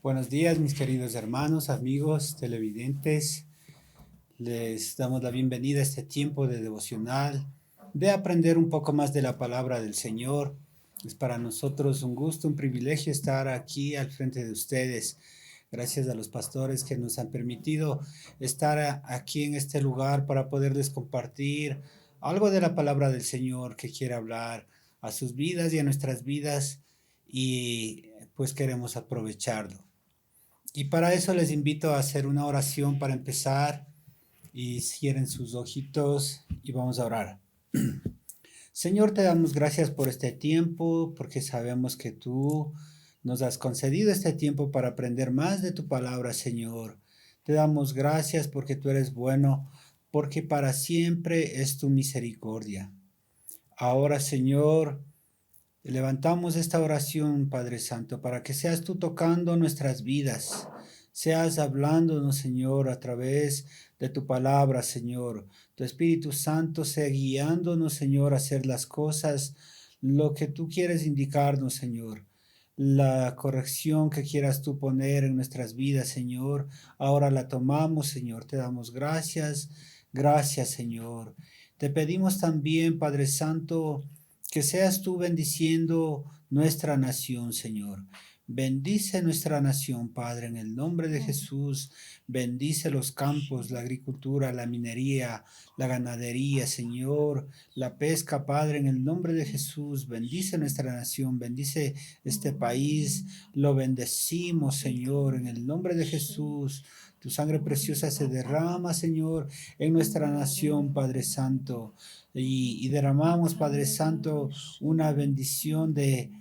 Buenos días, mis queridos hermanos, amigos, televidentes. Les damos la bienvenida a este tiempo de devocional, de aprender un poco más de la palabra del Señor. Es para nosotros un gusto, un privilegio estar aquí al frente de ustedes. Gracias a los pastores que nos han permitido estar aquí en este lugar para poderles compartir algo de la palabra del Señor que quiere hablar a sus vidas y a nuestras vidas, y pues queremos aprovecharlo. Y para eso les invito a hacer una oración para empezar, y cierren sus ojitos y vamos a orar. Señor, te damos gracias por este tiempo, porque sabemos que tú nos has concedido este tiempo para aprender más de tu palabra, Señor. Te damos gracias porque tú eres bueno, porque para siempre es tu misericordia. Ahora, Señor, levantamos esta oración, Padre Santo, para que seas tú tocando nuestras vidas, seas hablándonos, Señor, a través de tu palabra, Señor. Tu Espíritu Santo sea guiándonos, Señor, a hacer las cosas, lo que tú quieres indicarnos, Señor. La corrección que quieras tú poner en nuestras vidas, Señor, ahora la tomamos, Señor. Te damos gracias, gracias, Señor. Te pedimos también, Padre Santo, que seas tú bendiciendo nuestra nación, Señor. Bendice nuestra nación, Padre, en el nombre de Jesús. Bendice los campos, la agricultura, la minería, la ganadería, Señor, la pesca, Padre, en el nombre de Jesús. Bendice nuestra nación, bendice este país. Lo bendecimos, Señor, en el nombre de Jesús. Tu sangre preciosa se derrama, Señor, en nuestra nación, Padre Santo. Y derramamos, Padre Santo, una bendición de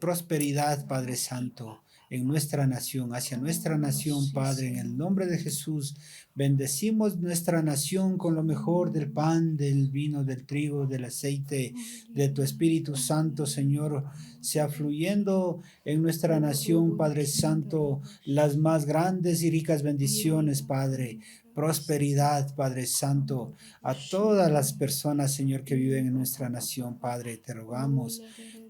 prosperidad, Padre Santo, en nuestra nación, hacia nuestra nación, Padre, en el nombre de Jesús. Bendecimos nuestra nación con lo mejor del pan, del vino, del trigo, del aceite, de tu Espíritu Santo, Señor, sea fluyendo en nuestra nación, Padre Santo, las más grandes y ricas bendiciones, Padre. Prosperidad, Padre Santo, a todas las personas, Señor, que viven en nuestra nación, Padre, te rogamos.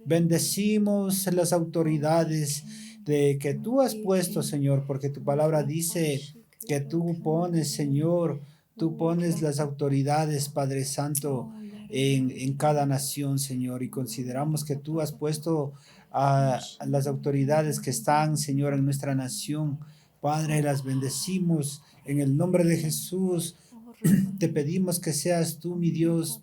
Bendecimos las autoridades de que tú has puesto, Señor, porque tu palabra dice que tú pones, Señor, tú pones las autoridades, Padre Santo, en cada nación, Señor, y consideramos que tú has puesto a las autoridades que están, Señor, en nuestra nación. Padre, las bendecimos en el nombre de Jesús. Te pedimos que seas tú, mi Dios,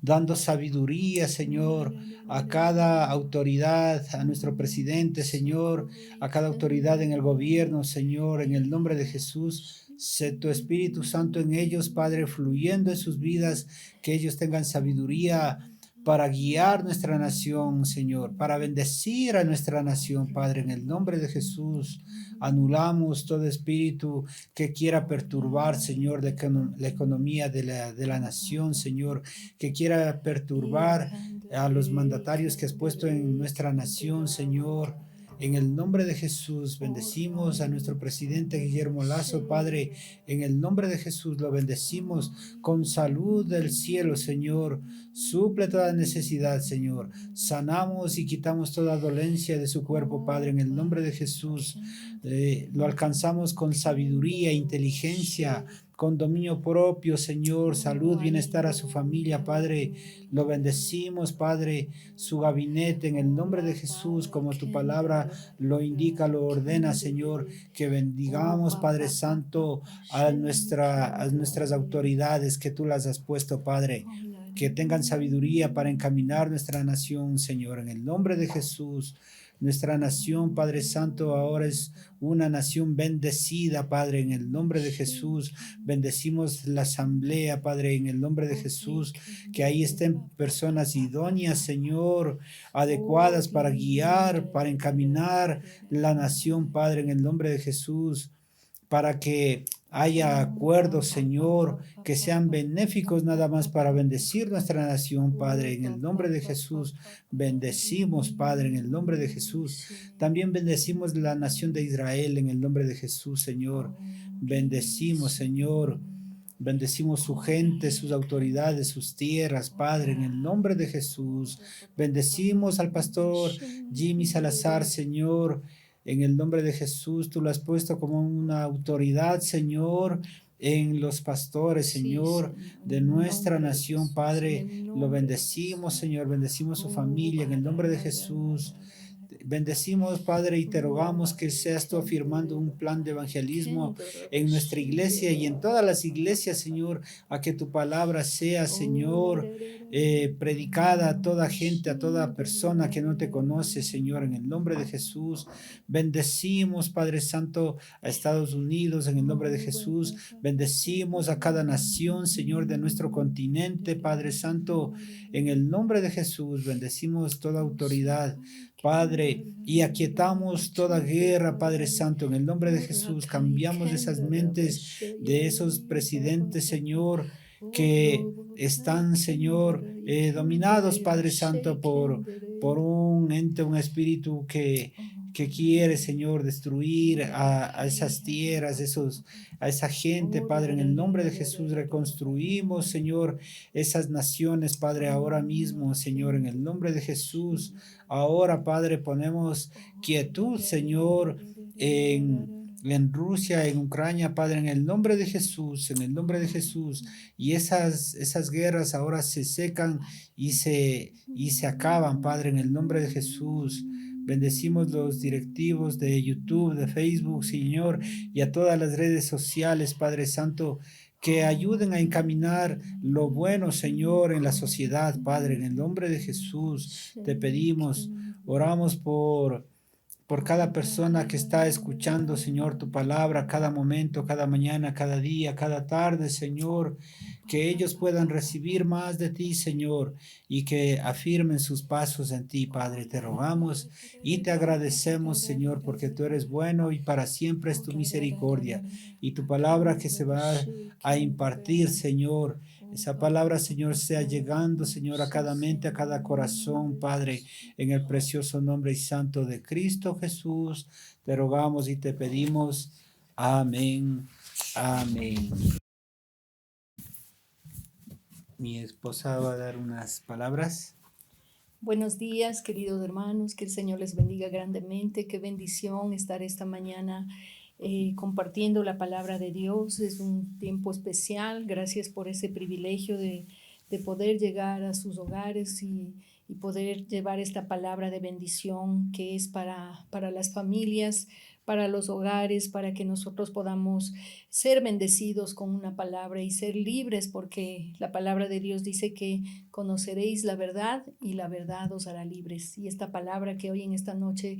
dando sabiduría, Señor, a cada autoridad, a nuestro presidente, Señor, a cada autoridad en el gobierno, Señor, en el nombre de Jesús. Sé tu Espíritu Santo en ellos, Padre, fluyendo en sus vidas, que ellos tengan sabiduría para guiar nuestra nación, Señor, para bendecir a nuestra nación, Padre, en el nombre de Jesús. Anulamos todo espíritu que quiera perturbar, Señor, la economía de la nación, Señor, que quiera perturbar a los mandatarios que has puesto en nuestra nación, Señor. En el nombre de Jesús, bendecimos a nuestro presidente Guillermo Lazo, Padre. En el nombre de Jesús lo bendecimos con salud del cielo, Señor. Suple toda necesidad, Señor. Sanamos y quitamos toda dolencia de su cuerpo, Padre, en el nombre de Jesús. Lo alcanzamos con sabiduría, inteligencia, con dominio propio, Señor, salud, bienestar a su familia, Padre. Lo bendecimos, Padre, su gabinete en el nombre de Jesús, como tu palabra lo indica, lo ordena, Señor, que bendigamos, Padre Santo, a nuestras autoridades que tú las has puesto, Padre, que tengan sabiduría para encaminar nuestra nación, Señor, en el nombre de Jesús. Nuestra nación, Padre Santo, ahora es una nación bendecida, Padre, en el nombre de Jesús. Bendecimos la asamblea, Padre, en el nombre de Jesús, que ahí estén personas idóneas, Señor, adecuadas para guiar, para encaminar la nación, Padre, en el nombre de Jesús, para que haya acuerdos, Señor, que sean benéficos nada más para bendecir nuestra nación, Padre, en el nombre de Jesús. Bendecimos, Padre, en el nombre de Jesús. También bendecimos la nación de Israel en el nombre de Jesús, Señor. Bendecimos, Señor. Bendecimos su gente, sus autoridades, sus tierras, Padre, en el nombre de Jesús. Bendecimos al pastor Jimmy Salazar, Señor. En el nombre de Jesús, tú lo has puesto como una autoridad, Señor, en los pastores, Sí, Señor, Señor, de en el nuestra nombre de nación, Jesús, en Padre. el Lo nombre de bendecimos, Jesús. Señor, bendecimos su Oh, familia en el nombre de Jesús. Bendecimos, Padre, y te rogamos que seas tú afirmando un plan de evangelismo en nuestra iglesia y en todas las iglesias, Señor, a que tu palabra sea, Señor, predicada a toda gente, a toda persona que no te conoce, Señor, en el nombre de Jesús. Bendecimos, Padre Santo, a Estados Unidos, en el nombre de Jesús. Bendecimos a cada nación, Señor, de nuestro continente, Padre Santo, en el nombre de Jesús. Bendecimos toda autoridad, Padre, y aquietamos toda guerra, Padre Santo, en el nombre de Jesús. Cambiamos esas mentes de esos presidentes, Señor, que están, Señor, dominados, Padre Santo, por un ente, un espíritu que quiere, Señor, destruir a esas tierras, a esa gente, Padre, en el nombre de Jesús. Reconstruimos, Señor, esas naciones, Padre, ahora mismo, Señor, en el nombre de Jesús. Ahora, Padre, ponemos quietud, Señor, en Rusia, en Ucrania, Padre, en el nombre de Jesús, en el nombre de Jesús. Y esas guerras ahora se secan y se acaban, Padre, en el nombre de Jesús. Bendecimos los directivos de YouTube, de Facebook, Señor, y a todas las redes sociales, Padre Santo, que ayuden a encaminar lo bueno, Señor, en la sociedad, Padre, en el nombre de Jesús. Te pedimos, oramos por cada persona que está escuchando, Señor, tu palabra cada momento, cada mañana, cada día, cada tarde, Señor, que ellos puedan recibir más de ti, Señor, y que afirmen sus pasos en ti, Padre. Te rogamos y te agradecemos, Señor, porque tú eres bueno y para siempre es tu misericordia y tu palabra que se va a impartir, Señor. Esa palabra, Señor, sea llegando, Señor, a cada mente, a cada corazón, Padre, en el precioso nombre y santo de Cristo Jesús. Te rogamos y te pedimos. Amén. Amén. Mi esposa va a dar unas palabras. Buenos días, queridos hermanos, que el Señor les bendiga grandemente. Qué bendición estar esta mañana compartiendo la palabra de Dios. Es un tiempo especial. Gracias por ese privilegio de poder llegar a sus hogares y poder llevar esta palabra de bendición que es para las familias, para los hogares, para que nosotros podamos ser bendecidos con una palabra y ser libres, porque la palabra de Dios dice que conoceréis la verdad y la verdad os hará libres. Y esta palabra que hoy en esta noche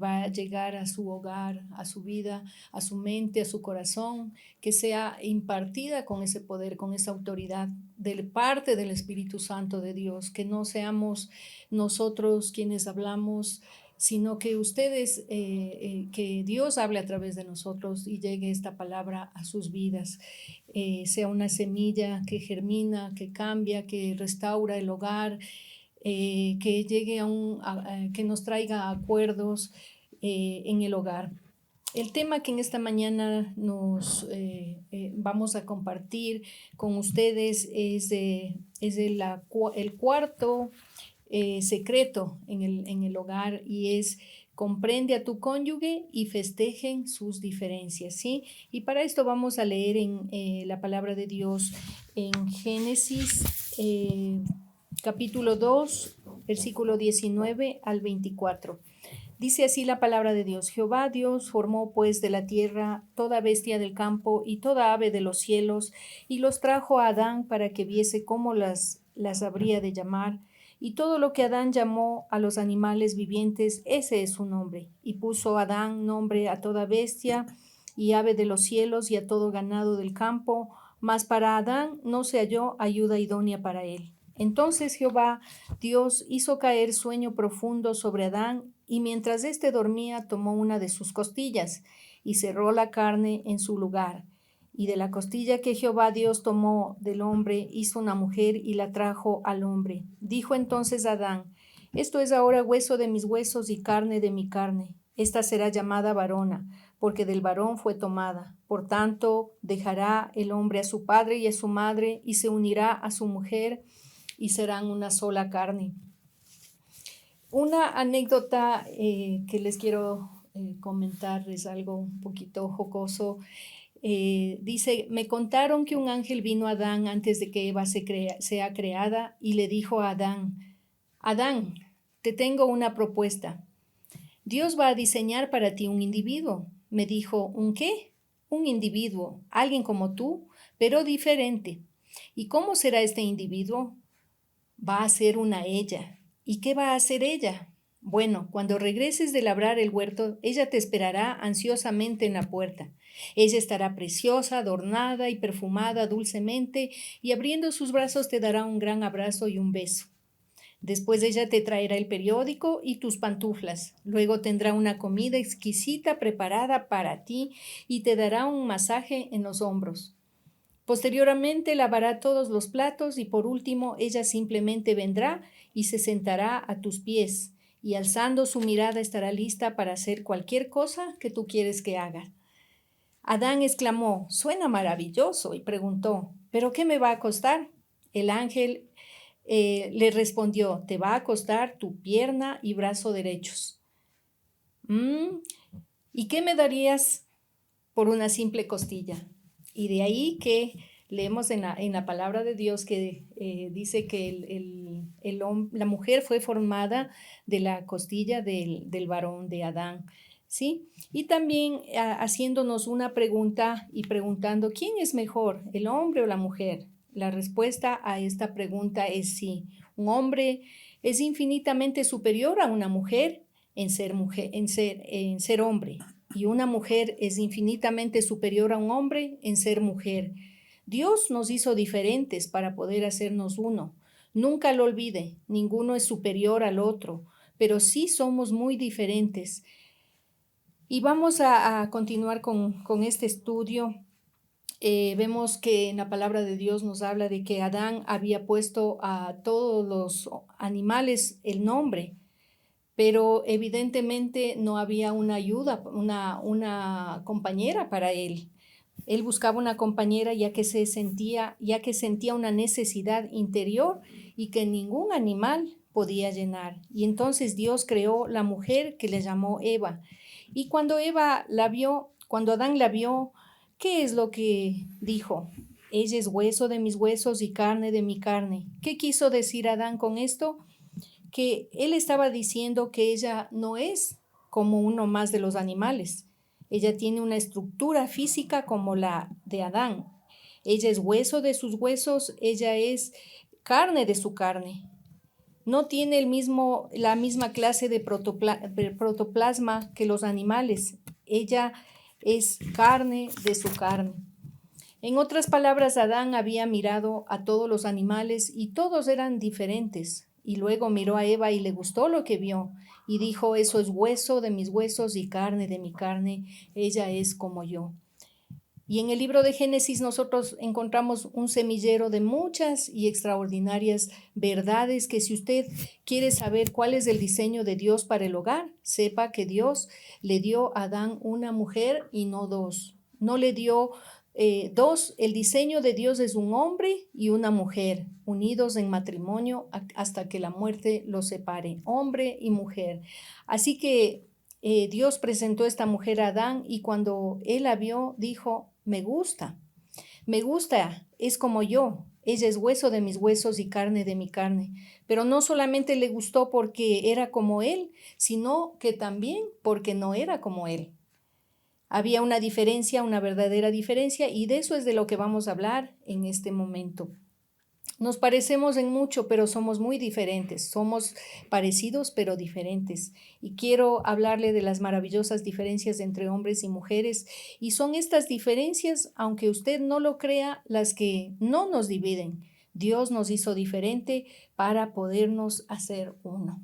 va a llegar a su hogar, a su vida, a su mente, a su corazón, que sea impartida con ese poder, con esa autoridad de parte del Espíritu Santo de Dios, que no seamos nosotros quienes hablamos, sino que ustedes, que Dios hable a través de nosotros y llegue esta palabra a sus vidas. Sea una semilla que germina, que cambia, que restaura el hogar, que llegue que nos traiga acuerdos en el hogar. El tema que en esta mañana nos vamos a compartir con ustedes es el cuarto secreto en el hogar, y es: comprende a tu cónyuge y festejen sus diferencias, ¿sí? Y para esto vamos a leer en la palabra de Dios en Génesis capítulo 2, versículo 19 al 24. Dice así la palabra de Dios: Jehová Dios formó pues de la tierra toda bestia del campo y toda ave de los cielos, y los trajo a Adán para que viese cómo las habría de llamar. Y todo lo que Adán llamó a los animales vivientes, ese es su nombre. Y puso Adán nombre a toda bestia y ave de los cielos y a todo ganado del campo, mas para Adán no se halló ayuda idónea para él. Entonces Jehová Dios hizo caer sueño profundo sobre Adán, y mientras éste dormía tomó una de sus costillas y cerró la carne en su lugar. Y de la costilla que Jehová Dios tomó del hombre hizo una mujer y la trajo al hombre. Dijo entonces Adán: esto es ahora hueso de mis huesos y carne de mi carne. Esta será llamada varona, porque del varón fue tomada. Por tanto, dejará el hombre a su padre y a su madre, y se unirá a su mujer, y serán una sola carne. Una anécdota que les quiero comentarles algo un poquito jocoso. Dice, me contaron que un ángel vino a Adán antes de que Eva sea creada y le dijo a Adán, Adán, te tengo una propuesta. Dios va a diseñar para ti un individuo. Me dijo, ¿un qué? Un individuo, alguien como tú, pero diferente. ¿Y cómo será este individuo? Va a ser una ella. ¿Y qué va a hacer ella? Bueno, cuando regreses de labrar el huerto, ella te esperará ansiosamente en la puerta. Ella estará preciosa, adornada y perfumada dulcemente, y abriendo sus brazos te dará un gran abrazo y un beso. Después ella te traerá el periódico y tus pantuflas. Luego tendrá una comida exquisita preparada para ti y te dará un masaje en los hombros. Posteriormente lavará todos los platos y por último ella simplemente vendrá y se sentará a tus pies y alzando su mirada estará lista para hacer cualquier cosa que tú quieres que haga. Adán exclamó, suena maravilloso, y preguntó, ¿pero qué me va a costar? El ángel le respondió, te va a costar tu pierna y brazo derechos. ¿Y qué me darías por una simple costilla? Y de ahí que leemos en la palabra de Dios que dice que la mujer fue formada de la costilla del varón de Adán, ¿sí? Y también haciéndonos una pregunta y preguntando, ¿quién es mejor, el hombre o la mujer? La respuesta a esta pregunta es sí. Un hombre es infinitamente superior a una mujer, en ser hombre. Y una mujer es infinitamente superior a un hombre en ser mujer. Dios nos hizo diferentes para poder hacernos uno. Nunca lo olvide, ninguno es superior al otro, pero sí somos muy diferentes. Y vamos a continuar con este estudio. Vemos que en la palabra de Dios nos habla de que Adán había puesto a todos los animales el nombre, pero evidentemente no había una ayuda, una compañera para él. Él buscaba una compañera ya que sentía una necesidad interior y que ningún animal podía llenar. Y entonces Dios creó la mujer que le llamó Eva. Y cuando Adán la vio, ¿qué es lo que dijo? Ella es hueso de mis huesos y carne de mi carne. ¿Qué quiso decir Adán con esto? Que él estaba diciendo que ella no es como uno más de los animales. Ella tiene una estructura física como la de Adán. Ella es hueso de sus huesos, ella es carne de su carne. No tiene la misma clase de protoplasma que los animales. Ella es carne de su carne. En otras palabras, Adán había mirado a todos los animales y todos eran diferentes. Y luego miró a Eva y le gustó lo que vio y dijo, eso es hueso de mis huesos y carne de mi carne, ella es como yo. Y en el libro de Génesis nosotros encontramos un semillero de muchas y extraordinarias verdades que si usted quiere saber cuál es el diseño de Dios para el hogar, sepa que Dios le dio a Adán una mujer y no dos. No le dio dos, el diseño de Dios es un hombre y una mujer, unidos en matrimonio hasta que la muerte los separe, hombre y mujer. Así que Dios presentó esta mujer a Adán y cuando él la vio, dijo, me gusta, es como yo, ella es hueso de mis huesos y carne de mi carne. Pero no solamente le gustó porque era como él, sino que también porque no era como él. Había una diferencia, una verdadera diferencia, y de eso es de lo que vamos a hablar en este momento. Nos parecemos en mucho, pero somos muy diferentes. Somos parecidos, pero diferentes. Y quiero hablarle de las maravillosas diferencias entre hombres y mujeres. Y son estas diferencias, aunque usted no lo crea, las que no nos dividen. Dios nos hizo diferente para podernos hacer uno.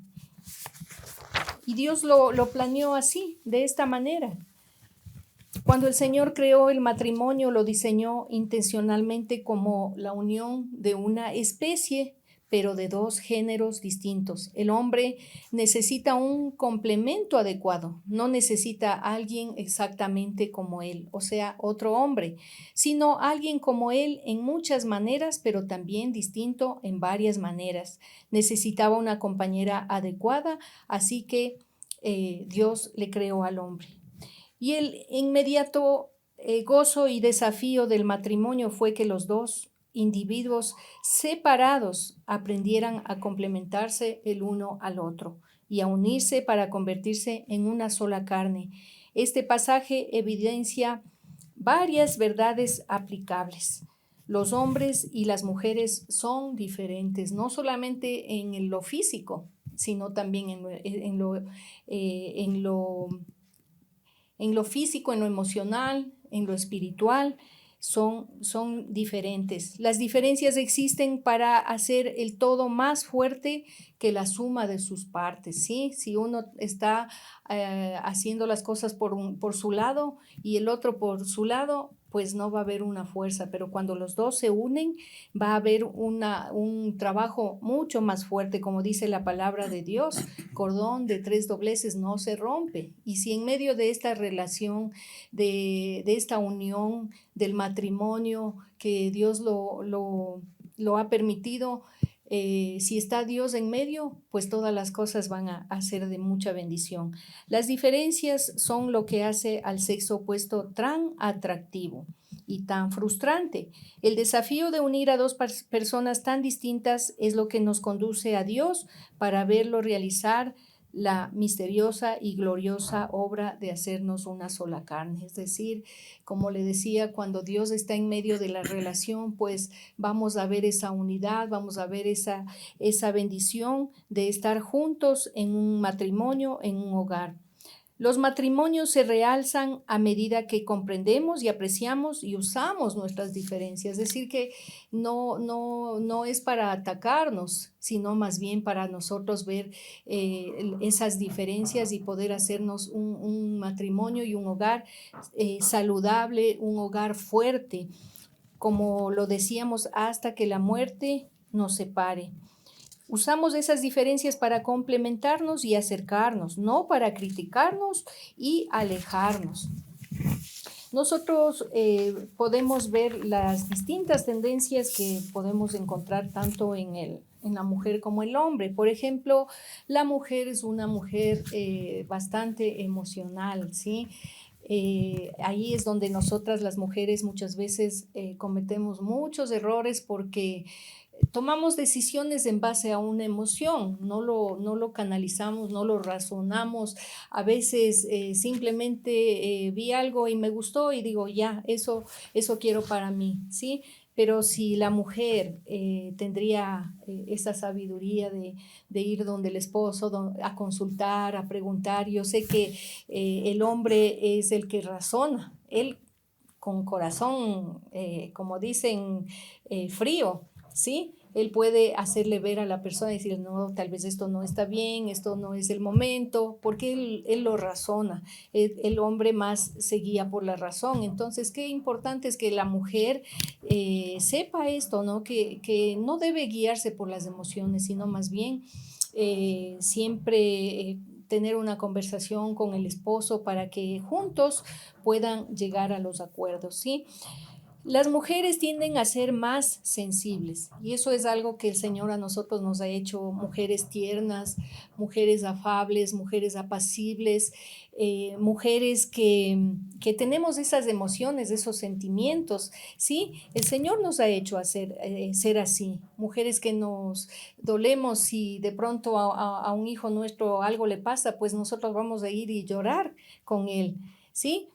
Y Dios lo planeó así, de esta manera. Cuando el Señor creó el matrimonio, lo diseñó intencionalmente como la unión de una especie, pero de dos géneros distintos. El hombre necesita un complemento adecuado, no necesita a alguien exactamente como él, o sea, otro hombre, sino alguien como él en muchas maneras, pero también distinto en varias maneras. Necesitaba una compañera adecuada, así que Dios le creó al hombre. Y el inmediato gozo y desafío del matrimonio fue que los dos individuos separados aprendieran a complementarse el uno al otro y a unirse para convertirse en una sola carne. Este pasaje evidencia varias verdades aplicables. Los hombres y las mujeres son diferentes, no solamente en lo físico, sino también en lo físico, en lo emocional, en lo espiritual, son diferentes. Las diferencias existen para hacer el todo más fuerte que la suma de sus partes, ¿sí? Si uno está haciendo las cosas por su lado y el otro por su lado, pues no va a haber una fuerza, pero cuando los dos se unen, va a haber un trabajo mucho más fuerte, como dice la palabra de Dios, cordón de 3 dobleces no se rompe. Y si en medio de esta relación, de esta unión, del matrimonio, que Dios lo ha permitido, si está Dios en medio, pues todas las cosas van a ser de mucha bendición. Las diferencias son lo que hace al sexo opuesto tan atractivo y tan frustrante. El desafío de unir a dos personas tan distintas es lo que nos conduce a Dios para verlo realizar la misteriosa y gloriosa obra de hacernos una sola carne. Es decir, como le decía, cuando Dios está en medio de la relación, pues vamos a ver esa unidad, vamos a ver esa bendición de estar juntos en un matrimonio, en un hogar. Los matrimonios se realzan a medida que comprendemos y apreciamos y usamos nuestras diferencias. Es decir, que no es para atacarnos, sino más bien para nosotros ver esas diferencias y poder hacernos un matrimonio y un hogar saludable, un hogar fuerte, como lo decíamos, hasta que la muerte nos separe. Usamos esas diferencias para complementarnos y acercarnos, no para criticarnos y alejarnos. Nosotros podemos ver las distintas tendencias que podemos encontrar tanto en la mujer como el hombre. Por ejemplo, la mujer es una mujer bastante emocional, ¿sí? Ahí es donde nosotras las mujeres muchas veces cometemos muchos errores porque tomamos decisiones en base a una emoción, no lo canalizamos, no lo razonamos. A veces simplemente vi algo y me gustó y digo, ya, eso quiero para mí, ¿sí? Pero si la mujer tendría esa sabiduría de ir donde el esposo a consultar, a preguntar, yo sé que el hombre es el que razona, él con corazón, como dicen, frío, ¿sí? Él puede hacerle ver a la persona y decir, no, tal vez esto no está bien, esto no es el momento, porque él lo razona. El hombre más se guía por la razón. Entonces, qué importante es que la mujer sepa esto, ¿no? Que no debe guiarse por las emociones, sino más bien siempre tener una conversación con el esposo para que juntos puedan llegar a los acuerdos, ¿sí? Las mujeres tienden a ser más sensibles y eso es algo que el Señor a nosotros nos ha hecho mujeres tiernas, mujeres afables, mujeres apacibles, mujeres que tenemos esas emociones, esos sentimientos, ¿sí? El Señor nos ha hecho ser así, mujeres que nos dolemos si de pronto a un hijo nuestro algo le pasa, pues nosotros vamos a ir y llorar con él, ¿sí?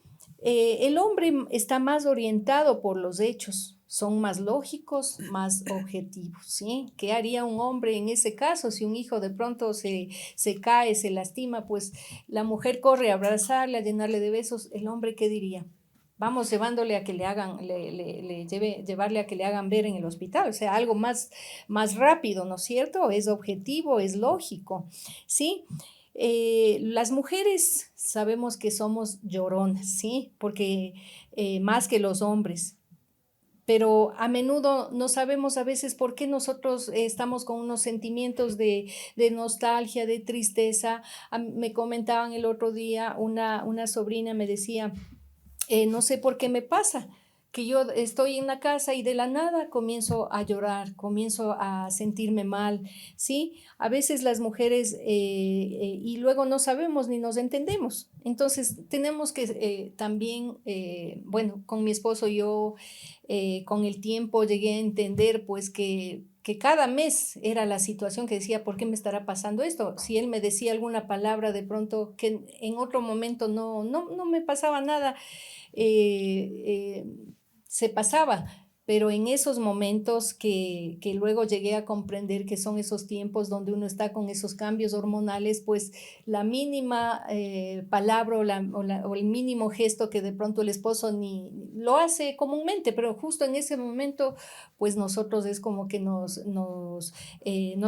El hombre está más orientado por los hechos, son más lógicos, más objetivos, ¿sí? ¿Qué haría un hombre en ese caso si un hijo de pronto se cae, se lastima? Pues la mujer corre a abrazarle, a llenarle de besos. ¿El hombre qué diría? Vamos llevándole a que le hagan, llevarle a que le hagan ver en el hospital, o sea, algo más rápido, ¿no es cierto? Es objetivo, es lógico, ¿sí? Las mujeres sabemos que somos lloronas, ¿sí? Porque más que los hombres, pero a menudo no sabemos a veces por qué nosotros estamos con unos sentimientos de nostalgia, de tristeza. Me comentaban el otro día, una sobrina me decía, no sé por qué me pasa, que yo estoy en la casa y de la nada comienzo a llorar, comienzo a sentirme mal, ¿sí? A veces las mujeres y luego no sabemos ni nos entendemos. Entonces tenemos que también, bueno, con mi esposo yo con el tiempo llegué a entender pues que cada mes era la situación que decía, ¿por qué me estará pasando esto? Si él me decía alguna palabra de pronto que en otro momento no me pasaba nada, eh, eh, se pasaba, pero en esos momentos que luego llegué a comprender que son esos tiempos donde uno está con esos cambios hormonales, pues la mínima palabra o el mínimo gesto que de pronto el esposo ni lo hace comúnmente, pero justo en ese momento, pues nosotros es como que nos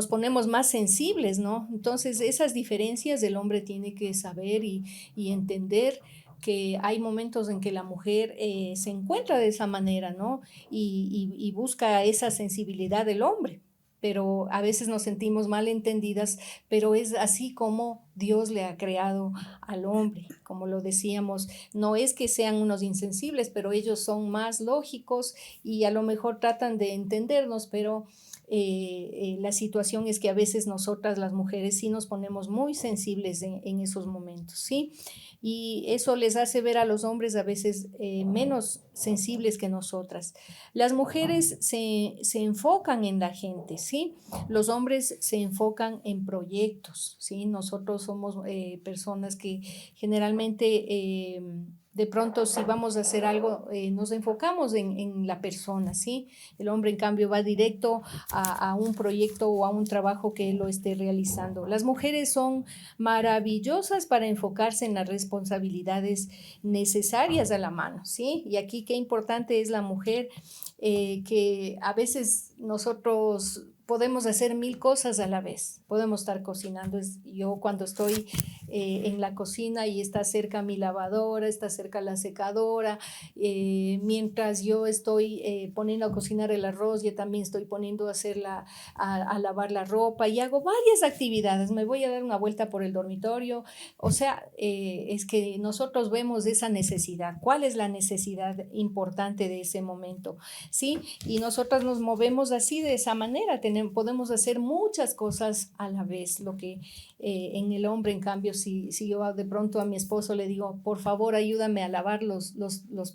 ponemos más sensibles, ¿no? Entonces esas diferencias el hombre tiene que saber y entender que hay momentos en que la mujer se encuentra de esa manera, ¿no? Y busca esa sensibilidad del hombre, pero a veces nos sentimos mal entendidas, pero es así como Dios le ha creado al hombre, como lo decíamos, no es que sean unos insensibles, pero ellos son más lógicos y a lo mejor tratan de entendernos, pero la situación es que a veces nosotras las mujeres sí nos ponemos muy sensibles en esos momentos, ¿sí? Y eso les hace ver a los hombres a veces menos sensibles que nosotras. Las mujeres se enfocan en la gente, ¿sí? Los hombres se enfocan en proyectos, ¿sí? Nosotros somos personas que generalmente de pronto si vamos a hacer algo nos enfocamos en la persona, ¿sí? El hombre en cambio va directo a un proyecto o a un trabajo que él lo esté realizando. Las mujeres son maravillosas para enfocarse en las responsabilidades necesarias a la mano, ¿sí? Y aquí qué importante es la mujer, que a veces nosotros podemos hacer mil cosas a la vez. Podemos estar cocinando. Yo cuando estoy en la cocina y está cerca mi lavadora, está cerca la secadora, mientras yo estoy poniendo a cocinar el arroz, yo también estoy poniendo a hacer a lavar la ropa y hago varias actividades. Me voy a dar una vuelta por el dormitorio. O sea, es que nosotros vemos esa necesidad. ¿Cuál es la necesidad importante de ese momento? ¿Sí? Y nosotras nos movemos así de esa manera. Podemos hacer muchas cosas a la vez. Lo que en el hombre, en cambio, si yo de pronto a mi esposo le digo, por favor, ayúdame a lavar los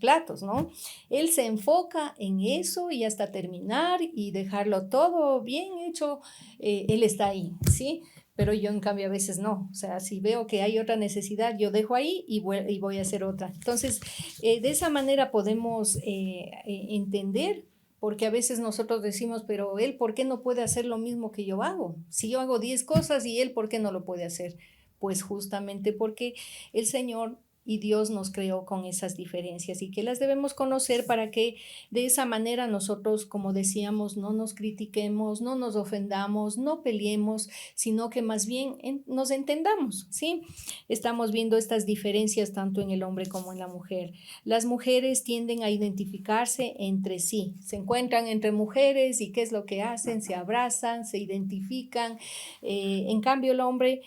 platos, ¿no? Él se enfoca en eso y hasta terminar y dejarlo todo bien hecho, él está ahí, ¿sí? Pero yo en cambio a veces no, o sea, si veo que hay otra necesidad, yo dejo ahí y voy a hacer otra. Entonces, de esa manera podemos entender, porque a veces nosotros decimos, pero él, ¿por qué no puede hacer lo mismo que yo hago? Si yo hago 10 cosas y él, ¿por qué no lo puede hacer? Pues justamente porque el Señor y Dios nos creó con esas diferencias y que las debemos conocer para que de esa manera nosotros, como decíamos, no nos critiquemos, no nos ofendamos, no peleemos, sino que más bien nos entendamos, ¿sí? Estamos viendo estas diferencias tanto en el hombre como en la mujer. Las mujeres tienden a identificarse entre sí, se encuentran entre mujeres y qué es lo que hacen, se abrazan, se identifican. En cambio, el hombre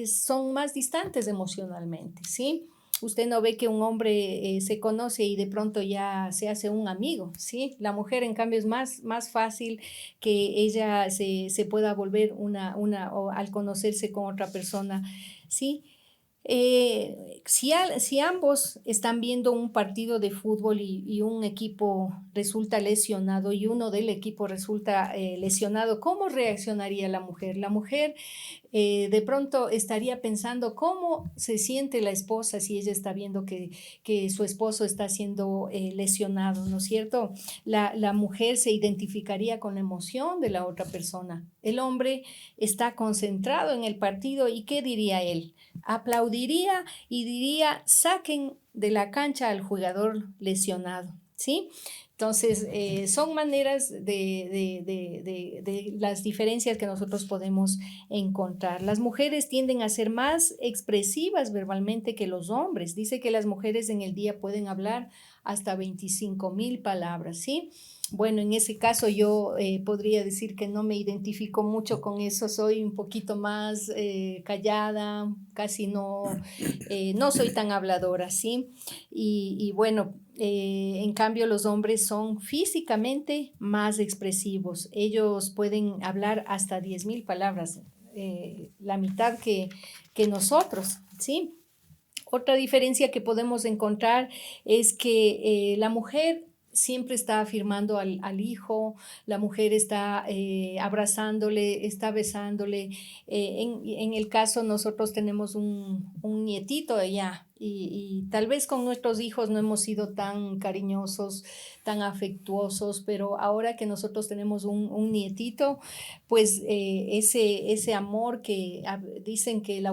son más distantes emocionalmente, ¿sí? Usted no ve que un hombre se conoce y de pronto ya se hace un amigo, ¿sí? La mujer, en cambio, es más fácil que ella se pueda volver o al conocerse con otra persona, ¿sí? Si ambos están viendo un partido de fútbol y un equipo resulta lesionado y uno del equipo resulta lesionado, ¿cómo reaccionaría la mujer? La mujer de pronto estaría pensando cómo se siente la esposa si ella está viendo que su esposo está siendo lesionado, ¿no es cierto? La mujer se identificaría con la emoción de la otra persona. El hombre está concentrado en el partido y ¿qué diría él? Aplaudiría y diría, saquen de la cancha al jugador lesionado, ¿sí? Entonces, son maneras de las diferencias que nosotros podemos encontrar. Las mujeres tienden a ser más expresivas verbalmente que los hombres. Dice que las mujeres en el día pueden hablar hasta 25,000 palabras, ¿sí? Bueno, en ese caso yo podría decir que no me identifico mucho con eso, soy un poquito más callada, casi no soy tan habladora, ¿sí? Y bueno, en cambio los hombres son físicamente más expresivos, ellos pueden hablar hasta 10.000 palabras, la mitad que nosotros, ¿sí? Otra diferencia que podemos encontrar es que la mujer siempre está afirmando al hijo, la mujer está abrazándole, está besándole. En el caso nosotros tenemos un nietito allá y tal vez con nuestros hijos no hemos sido tan cariñosos, tan afectuosos, pero ahora que nosotros tenemos un nietito, pues ese amor que dicen que el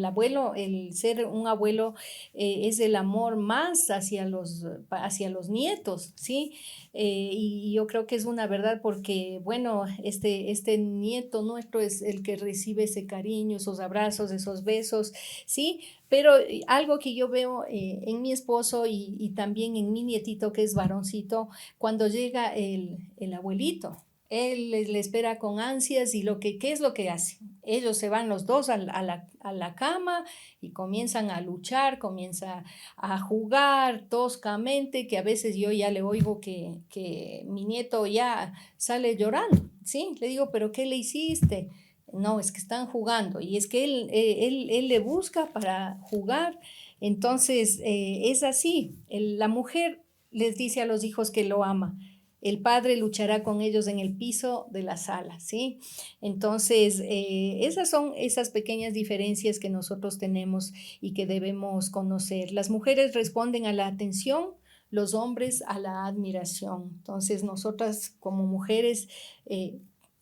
abuelo, el ser un abuelo es el amor más hacia los nietos, ¿sí? Y yo creo que es una verdad porque, bueno, este nieto nuestro es el que recibe ese cariño, esos abrazos, esos besos, ¿sí? Pero algo que yo veo en mi esposo y también en mi nietito que es varoncito, cuando llega el abuelito. Él le espera con ansias y ¿qué es lo que hace? Ellos se van los dos a la cama y comienzan a luchar, comienzan a jugar toscamente, que a veces yo ya le oigo que mi nieto ya sale llorando, ¿sí? Le digo, ¿pero qué le hiciste? No, es que están jugando y es que él le busca para jugar. Entonces, es así. La mujer les dice a los hijos que lo ama. El padre luchará con ellos en el piso de la sala, ¿sí? Entonces, esas son esas pequeñas diferencias que nosotros tenemos y que debemos conocer. Las mujeres responden a la atención, los hombres a la admiración. Entonces, nosotras como mujeres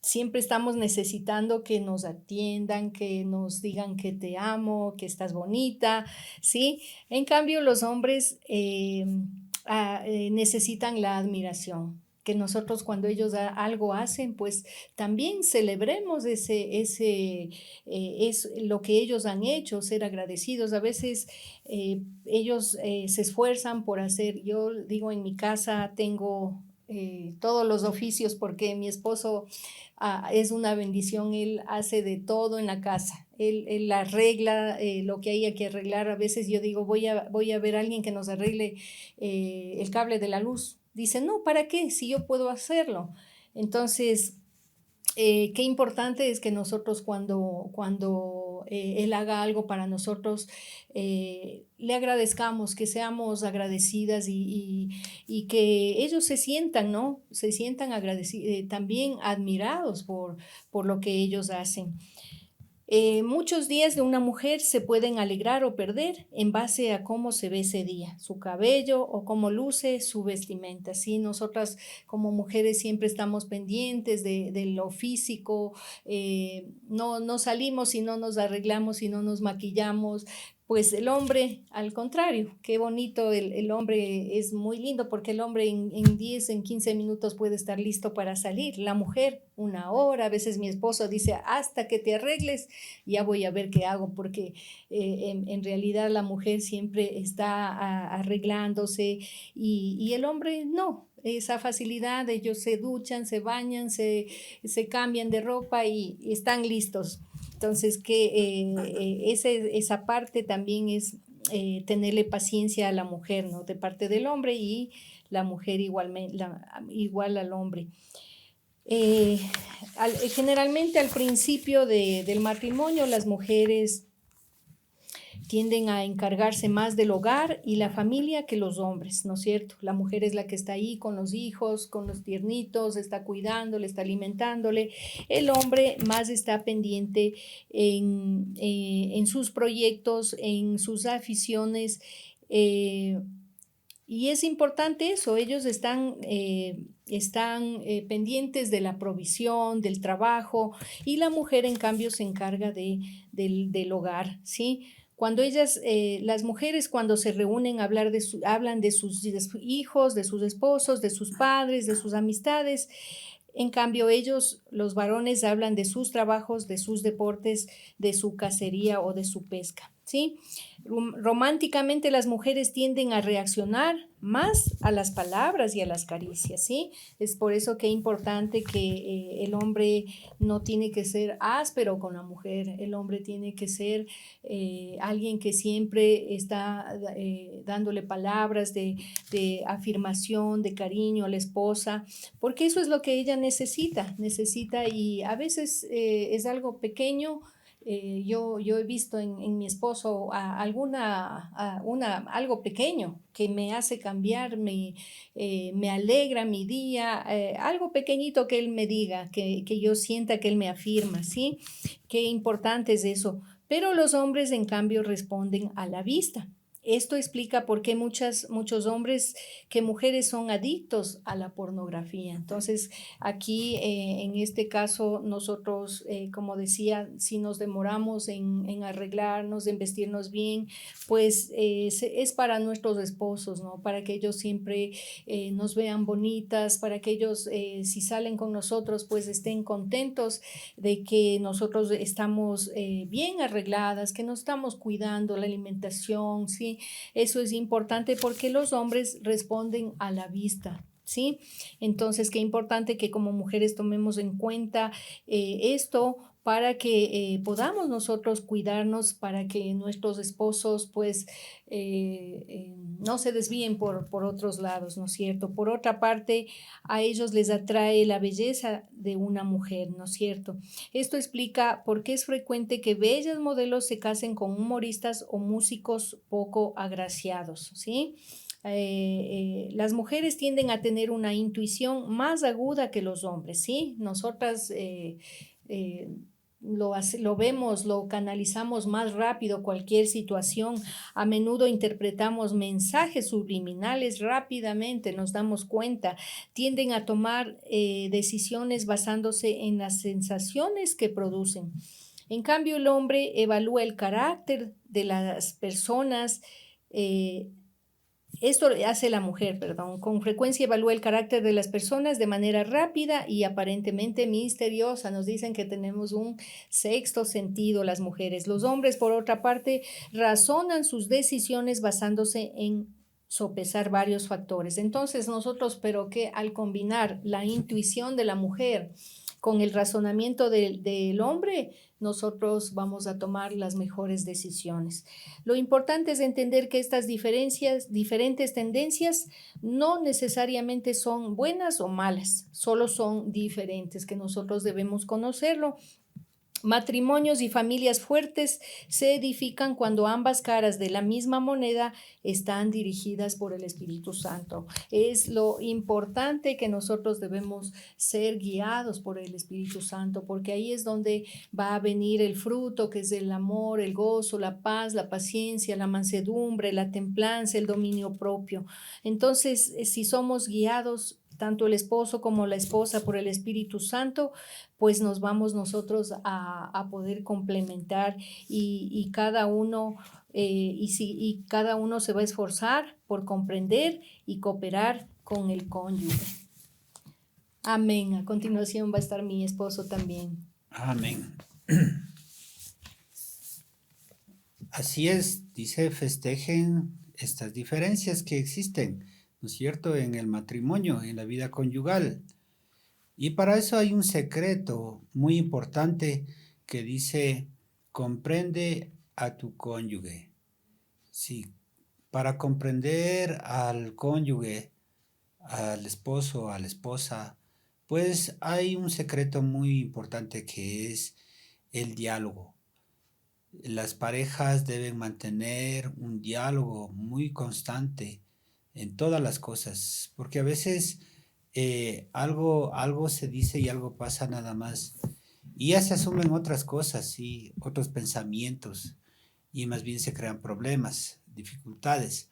siempre estamos necesitando que nos atiendan, que nos digan que te amo, que estás bonita, ¿sí? En cambio, los hombres necesitan la admiración, que nosotros cuando ellos algo hacen, pues también celebremos es lo que ellos han hecho, ser agradecidos. A veces ellos se esfuerzan por hacer, yo digo, en mi casa tengo todos los oficios porque mi esposo es una bendición, él hace de todo en la casa. Él arregla lo que haya que arreglar. A veces yo digo, voy a ver a alguien que nos arregle el cable de la luz. Dice, no, ¿para qué? Si yo puedo hacerlo. Entonces, qué importante es que nosotros cuando Él haga algo para nosotros, le agradezcamos, que seamos agradecidas y que ellos se sientan, ¿no? Se sientan agradecidos, también admirados por lo que ellos hacen. Muchos días de una mujer se pueden alegrar o perder en base a cómo se ve ese día, su cabello o cómo luce su vestimenta. Sí, nosotras como mujeres siempre estamos pendientes de lo físico, no salimos si no nos arreglamos, si no nos maquillamos. Pues el hombre, al contrario, qué bonito, el hombre es muy lindo porque el hombre en 10, en 15 minutos puede estar listo para salir. La mujer, una hora, a veces mi esposo dice, hasta que te arregles, ya voy a ver qué hago, porque en realidad la mujer siempre está arreglándose y el hombre no. Esa facilidad, ellos se duchan, se bañan, se cambian de ropa y están listos. Entonces, esa parte también es tenerle paciencia a la mujer, ¿no? De parte del hombre y la mujer igualmente, igual al hombre. Generalmente al principio del matrimonio las mujeres tienden a encargarse más del hogar y la familia que los hombres, ¿no es cierto? La mujer es la que está ahí con los hijos, con los tiernitos, está cuidándole, está alimentándole. El hombre más está pendiente en sus proyectos, en sus aficiones. Y es importante eso, ellos están pendientes de la provisión, del trabajo, y la mujer en cambio se encarga del hogar, ¿sí? Cuando las mujeres cuando se reúnen hablan de sus hijos, de sus esposos, de sus padres, de sus amistades. En cambio, ellos, los varones, hablan de sus trabajos, de sus deportes, de su cacería o de su pesca. ¿sí? Románticamente las mujeres tienden a reaccionar más a las palabras y a las caricias, ¿sí? Es por eso que es importante que el hombre no tiene que ser áspero con la mujer, el hombre tiene que ser alguien que siempre está dándole palabras de afirmación, de cariño a la esposa, porque eso es lo que ella necesita y a veces es algo pequeño. Yo he visto en mi esposo algo pequeño que me hace cambiar, me alegra mi día, algo pequeñito que él me diga, que yo sienta que él me afirma, ¿sí? Qué importante es eso. Pero los hombres, en cambio, responden a la vista. Esto explica por qué muchos hombres que mujeres son adictos a la pornografía. Entonces, aquí en este caso, nosotros, como decía, si nos demoramos en arreglarnos, en vestirnos bien, pues es para nuestros esposos, ¿no? Para que ellos siempre nos vean bonitas, para que ellos, si salen con nosotros, pues estén contentos de que nosotros estamos bien arregladas, que nos estamos cuidando la alimentación, ¿sí? Eso es importante porque los hombres responden a la vista. ¿Sí? Entonces, qué importante que como mujeres tomemos en cuenta esto para que podamos nosotros cuidarnos, para que nuestros esposos pues no se desvíen por otros lados, ¿no es cierto? Por otra parte, a ellos les atrae la belleza de una mujer, ¿no es cierto? Esto explica por qué es frecuente que bellas modelos se casen con humoristas o músicos poco agraciados, ¿sí? Las mujeres tienden a tener una intuición más aguda que los hombres, ¿sí? Nosotras eh, lo vemos, lo canalizamos más rápido cualquier situación. A menudo interpretamos mensajes subliminales rápidamente, nos damos cuenta. Tienden a tomar decisiones basándose en las sensaciones que producen. En cambio, el hombre evalúa el carácter de las personas. Esto hace la mujer, perdón. Con frecuencia evalúa el carácter de las personas de manera rápida y aparentemente misteriosa. Nos dicen que tenemos un sexto sentido las mujeres. Los hombres, por otra parte, razonan sus decisiones basándose en sopesar varios factores. Entonces nosotros, pero que al combinar la intuición de la mujer con el razonamiento del hombre, nosotros vamos a tomar las mejores decisiones. Lo importante es entender que estas diferentes tendencias, no necesariamente son buenas o malas, solo son diferentes, que nosotros debemos conocerlo. Matrimonios y familias fuertes se edifican cuando ambas caras de la misma moneda están dirigidas por el Espíritu Santo. Es lo importante que nosotros debemos ser guiados por el Espíritu Santo, porque ahí es donde va a venir el fruto, que es el amor, el gozo, la paz, la paciencia, la mansedumbre, la templanza, el dominio propio. Entonces, si somos guiados tanto el esposo como la esposa por el Espíritu Santo, pues nos vamos nosotros a poder complementar y cada uno, y cada uno se va a esforzar por comprender y cooperar con el cónyuge. Amén. A continuación va a estar mi esposo también. Amén. Así es, dice, festejen estas diferencias que existen, ¿no es cierto?, en el matrimonio, en la vida conyugal. Y para eso hay un secreto muy importante que dice, comprende a tu cónyuge. Sí, para comprender al cónyuge, al esposo, a la esposa, pues hay un secreto muy importante que es el diálogo. Las parejas deben mantener un diálogo muy constante en todas las cosas, porque a veces algo se dice y algo pasa nada más, y ya se asumen otras cosas y otros pensamientos, y más bien se crean problemas, dificultades.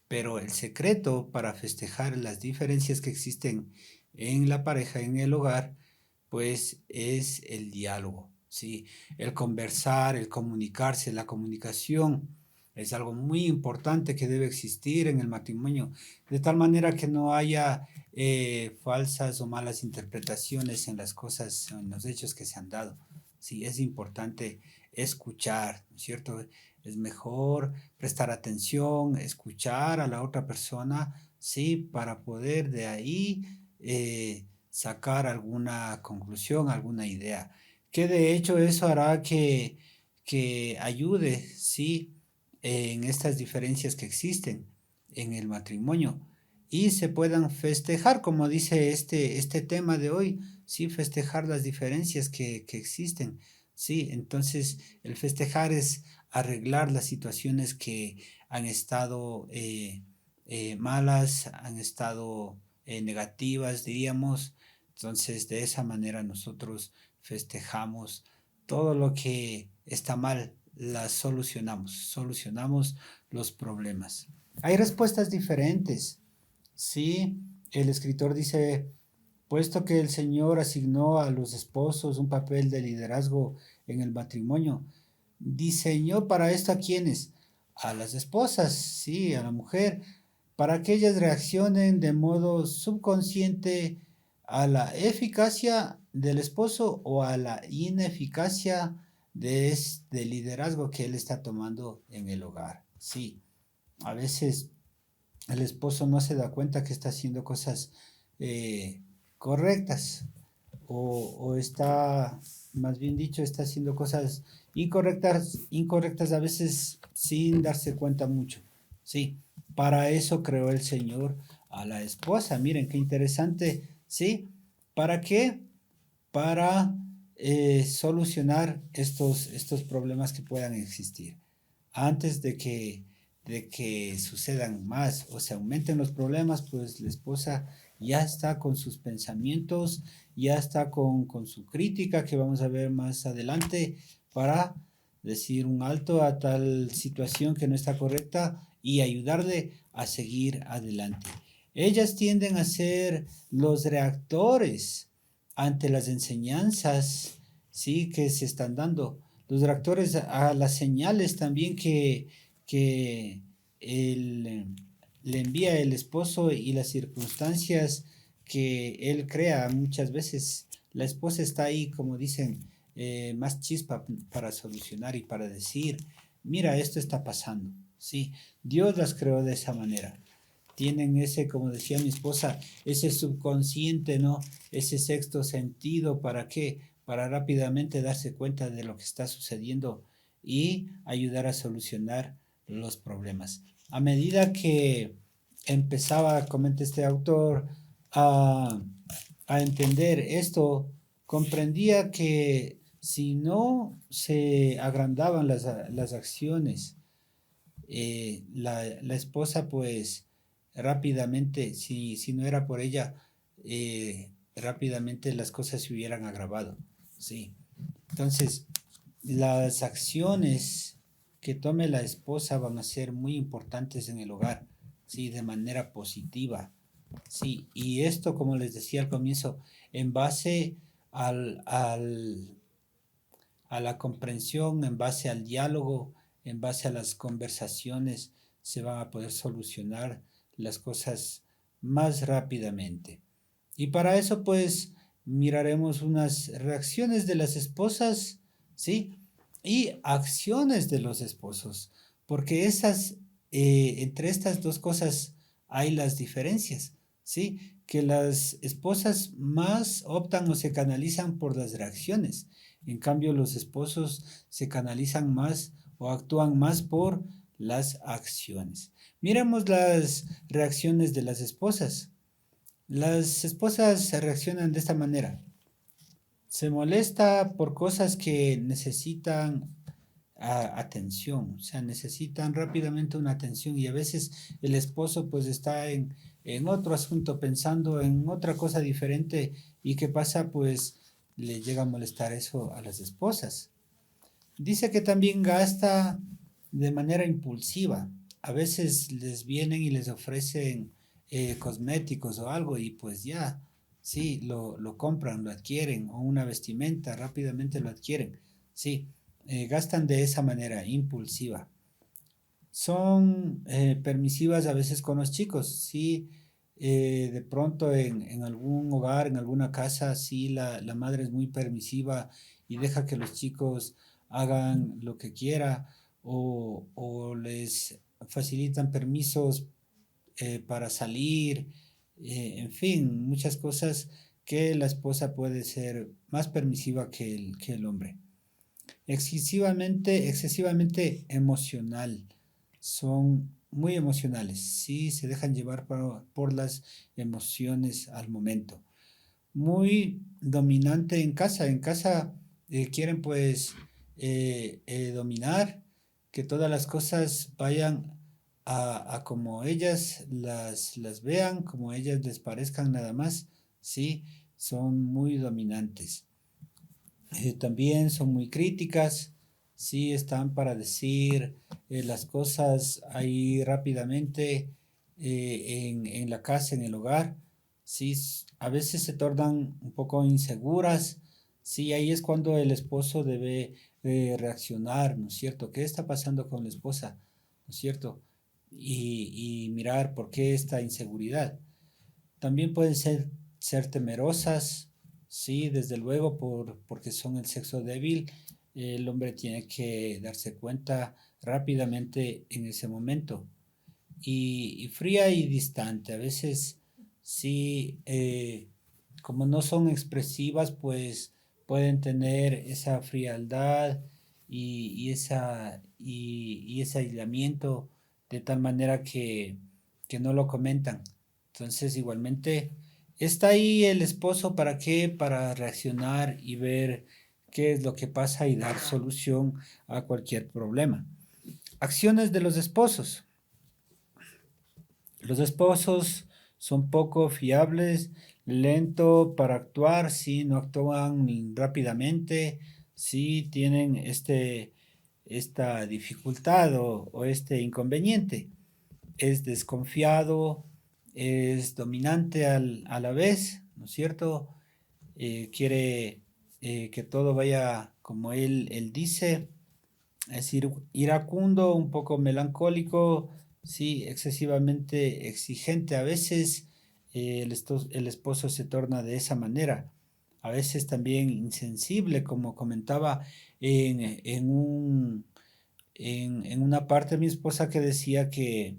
Pero el secreto para festejar las diferencias que existen en la pareja, en el hogar, pues es el diálogo, ¿sí? El conversar, el comunicarse, la comunicación es algo muy importante que debe existir en el matrimonio, de tal manera que no haya falsas o malas interpretaciones en las cosas, en los hechos que se han dado. Sí, es importante escuchar, ¿no es cierto? Es mejor prestar atención, escuchar a la otra persona, sí, para poder de ahí sacar alguna conclusión, alguna idea. Que de hecho eso hará que ayude, sí, en estas diferencias que existen en el matrimonio y se puedan festejar, como dice este tema de hoy, sí, festejar las diferencias que existen, sí, entonces el festejar es arreglar las situaciones que han estado malas, han estado negativas, diríamos, entonces de esa manera nosotros festejamos todo lo que está mal, las solucionamos los problemas. Hay respuestas diferentes. Sí, el escritor dice, puesto que el Señor asignó a los esposos un papel de liderazgo en el matrimonio, diseñó para esto a quienes, a las esposas, sí, a la mujer, para que ellas reaccionen de modo subconsciente a la eficacia del esposo o a la ineficacia de este liderazgo que él está tomando en el hogar. Sí, a veces el esposo no se da cuenta que está haciendo cosas eh, correctas o está, más bien dicho, está haciendo cosas incorrectas a veces sin darse cuenta mucho. Sí, para eso creó el Señor a la esposa. Miren qué interesante. Sí, ¿para qué? Para solucionar estos problemas que puedan existir antes de que sucedan más o se aumenten los problemas, pues la esposa ya está con sus pensamientos, ya está con su crítica que vamos a ver más adelante para decir un alto a tal situación que no está correcta y ayudarle a seguir adelante. Ellas tienden a ser los reactores ante las enseñanzas, sí, que se están dando, los reactores a las señales también que le envía el esposo y las circunstancias que él crea. Muchas veces la esposa está ahí, como dicen, más chispa para solucionar y para decir, mira, esto está pasando. Sí, Dios las creó de esa manera. Tienen ese, como decía mi esposa, ese subconsciente, ¿no? Ese sexto sentido, ¿para qué? Para rápidamente darse cuenta de lo que está sucediendo y ayudar a solucionar los problemas. A medida que empezaba, comenta este autor, a, a entender esto, comprendía que si no se agrandaban las acciones, la esposa pues rápidamente, si no era por ella, rápidamente las cosas se hubieran agravado. Sí. Entonces, las acciones que tome la esposa van a ser muy importantes en el hogar, sí, de manera positiva. Sí, y esto, como les decía al comienzo, en base a la comprensión, en base al diálogo, en base a las conversaciones, se van a poder solucionar las cosas más rápidamente. Y para eso, pues, miraremos unas reacciones de las esposas, ¿sí? Y acciones de los esposos, porque entre estas dos cosas hay las diferencias, ¿sí? Que las esposas más optan o se canalizan por las reacciones, en cambio los esposos se canalizan más o actúan más por las acciones. Miremos las reacciones de las esposas. Las esposas se reaccionan de esta manera. Se molesta por cosas que necesitan atención, o sea, necesitan rápidamente una atención y a veces el esposo pues está en otro asunto pensando en otra cosa diferente y qué pasa pues le llega a molestar eso a las esposas. Dice que también gasta de manera impulsiva. A veces les vienen y les ofrecen cosméticos o algo y pues ya, sí, lo compran, lo adquieren, o una vestimenta, rápidamente lo adquieren. Sí, gastan de esa manera, impulsiva. Son permisivas a veces con los chicos, sí. De pronto en algún hogar, en alguna casa, sí, la madre es muy permisiva y deja que los chicos hagan lo que quiera o les facilitan permisos para salir, en fin, muchas cosas que la esposa puede ser más permisiva que el hombre. Excesivamente emocional. Son muy emocionales, sí, se dejan llevar por las emociones al momento. Muy dominante en casa. En casa quieren pues dominar, que todas las cosas vayan a como ellas las vean, como ellas les parezcan nada más, sí, son muy dominantes. También son muy críticas, sí están para decir las cosas ahí rápidamente en la casa, en el hogar, sí, a veces se tornan un poco inseguras, sí, ahí es cuando el esposo debe reaccionar, ¿no es cierto? ¿Qué está pasando con la esposa? ¿No es cierto? Y mirar por qué esta inseguridad. También pueden ser temerosas, sí, desde luego, porque son el sexo débil. El hombre tiene que darse cuenta rápidamente en ese momento. Y fría y distante. A veces, sí, como no son expresivas, pues pueden tener esa frialdad y ese aislamiento de tal manera que no lo comentan. Entonces, igualmente, está ahí el esposo para qué, para reaccionar y ver qué es lo que pasa y dar solución a cualquier problema. Acciones de los esposos. Los esposos son poco fiables, lento para actuar, si no actúan ni rápidamente, si tienen esta dificultad o este inconveniente. Es desconfiado, es dominante a la vez, ¿no es cierto? Quiere que todo vaya como él dice, es decir, iracundo, un poco melancólico, sí, excesivamente exigente. A veces el esposo se torna de esa manera. A veces también insensible, como comentaba en en una parte de mi esposa que decía que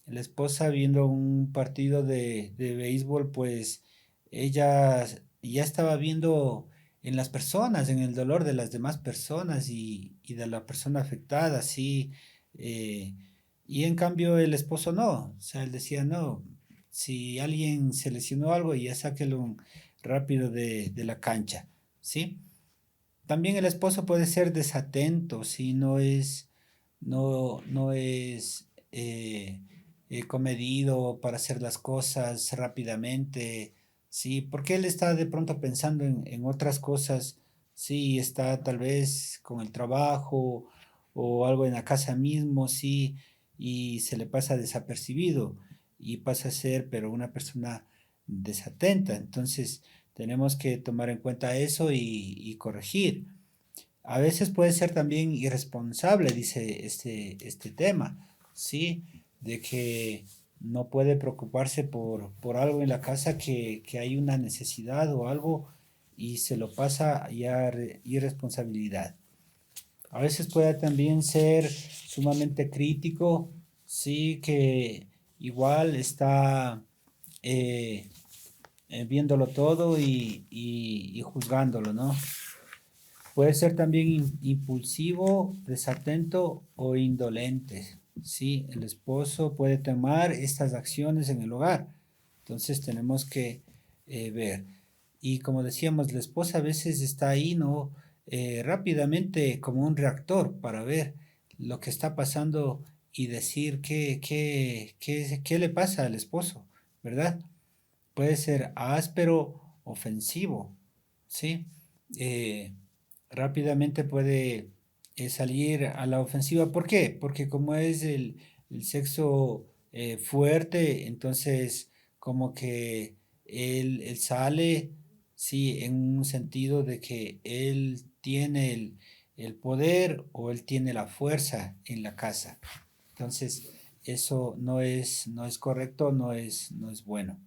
la esposa viendo un partido de béisbol, pues ella ya estaba viendo en las personas, en el dolor de las demás personas y de la persona afectada, sí. eh, y en cambio el esposo no, o sea, él decía, no, si alguien se lesionó algo, ya sáquelo rápido de la cancha, ¿sí? También el esposo puede ser desatento si no es comedido para hacer las cosas rápidamente, sí, porque él está de pronto pensando en otras cosas, sí, está tal vez con el trabajo o algo en la casa mismo, sí, y se le pasa desapercibido y pasa a ser, pero una persona desatenta. Entonces, tenemos que tomar en cuenta eso y corregir. A veces puede ser también irresponsable, dice este tema, ¿sí? De que no puede preocuparse por algo en la casa que hay una necesidad o algo y se lo pasa ya a irresponsabilidad. A veces puede también ser sumamente crítico, sí, que igual está eh, viéndolo todo y juzgándolo, ¿no? Puede ser también impulsivo, desatento o indolente. Sí, el esposo puede tomar estas acciones en el hogar. Entonces tenemos que ver. Y como decíamos, la esposa a veces está ahí, ¿no? Rápidamente como un reactor para ver lo que está pasando y decir qué le pasa al esposo, ¿verdad? Puede ser áspero, ofensivo, ¿sí? Eh, Rápidamente puede salir a la ofensiva. ¿Por qué? Porque como es el sexo fuerte, entonces como que él sale, sí, en un sentido de que él tiene el poder o él tiene la fuerza en la casa. Entonces, eso no es correcto, no es bueno.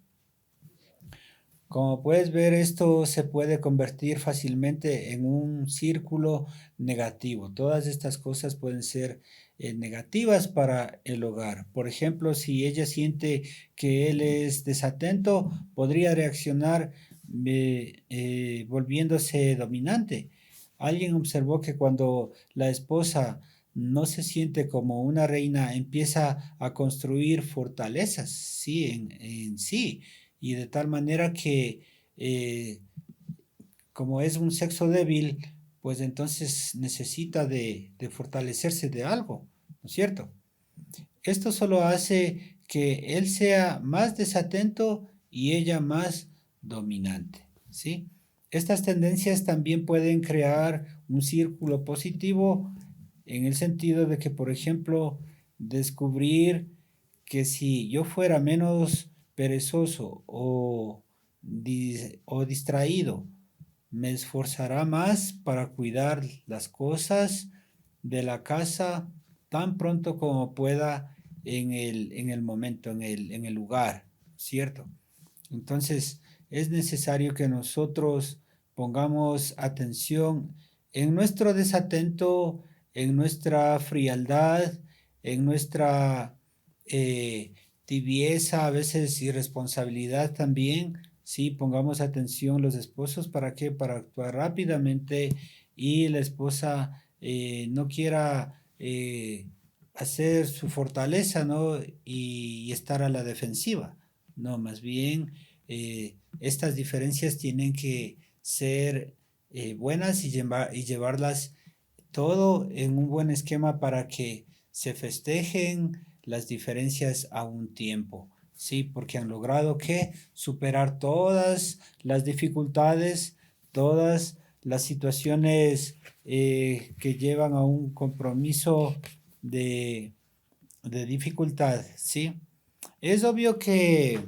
Como puedes ver, esto se puede convertir fácilmente en un círculo negativo. Todas estas cosas pueden ser negativas para el hogar. Por ejemplo, si ella siente que él es desatento, podría reaccionar volviéndose dominante. Alguien observó que cuando la esposa no se siente como una reina, empieza a construir fortalezas, sí, en sí, y de tal manera que eh, como es un sexo débil, pues entonces necesita de fortalecerse de algo, ¿no es cierto? Esto solo hace que él sea más desatento y ella más dominante, ¿sí? Estas tendencias también pueden crear un círculo positivo en el sentido de que, por ejemplo, descubrir que si yo fuera menos perezoso o distraído, me esforzará más para cuidar las cosas de la casa tan pronto como pueda en el momento, en el lugar, ¿cierto? Entonces, es necesario que nosotros pongamos atención en nuestro desatento, en nuestra frialdad, en nuestra tibieza, a veces irresponsabilidad también. Sí, pongamos atención los esposos, ¿para qué? Para actuar rápidamente y la esposa no quiera hacer su fortaleza, ¿no? Y estar a la defensiva. No, más bien estas diferencias tienen que ser buenas y llevarlas todo en un buen esquema para que se festejen las diferencias a un tiempo. Sí, porque han logrado que superar todas las dificultades, todas las situaciones que llevan a un compromiso de, de dificultad, ¿sí? Es obvio que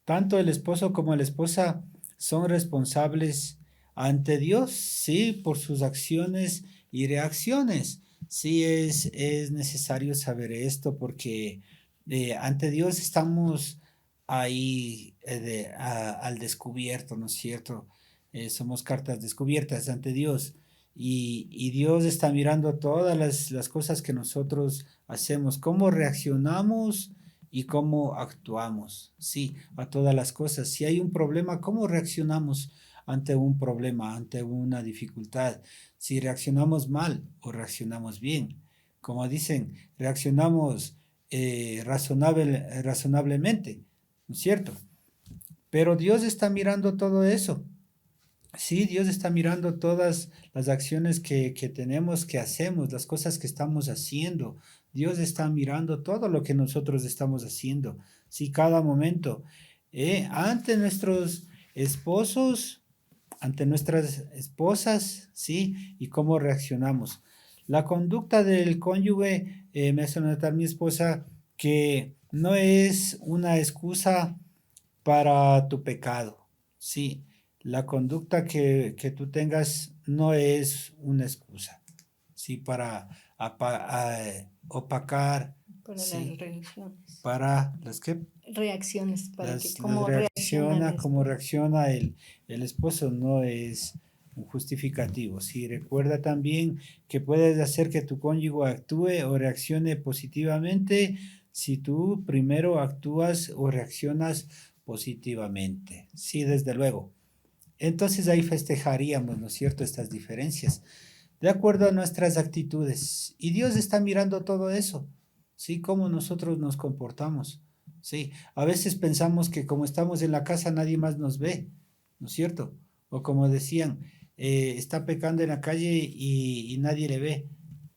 tanto el esposo como la esposa son responsables ante Dios, sí, por sus acciones y reacciones. Sí, es necesario saber esto porque ante Dios estamos ahí al descubierto, ¿no es cierto? Somos cartas descubiertas ante Dios. Y Dios está mirando todas las cosas que nosotros hacemos, cómo reaccionamos y cómo actuamos, sí, a todas las cosas. Si hay un problema, ¿cómo reaccionamos ante un problema, ante una dificultad? Si reaccionamos mal o reaccionamos bien. Como dicen, reaccionamos razonablemente, ¿no es cierto? Pero Dios está mirando todo eso. Sí, Dios está mirando todas las acciones que tenemos, que hacemos, las cosas que estamos haciendo. Dios está mirando todo lo que nosotros estamos haciendo. Sí, cada momento. Ante nuestros esposos, ante nuestras esposas, sí, y cómo reaccionamos. La conducta del cónyuge, me hace notar mi esposa, que no es una excusa para tu pecado. Sí, la conducta que tú tengas no es una excusa, sí, para opacar, para las sí, reacciones. para las que Reacciones, para que las cómo reacciona el cómo esposo. reacciona el esposo no es un justificativo. Sí, recuerda también que puedes hacer que tu cónyuge actúe o reaccione positivamente si tú primero actúas o reaccionas positivamente. Sí, desde luego. Entonces ahí festejaríamos, ¿no es cierto?, estas diferencias, de acuerdo a nuestras actitudes. Y Dios está mirando todo eso, ¿sí? Cómo nosotros nos comportamos, ¿sí? A veces pensamos que como estamos en la casa nadie más nos ve, ¿no es cierto? O como decían, está pecando en la calle y nadie le ve.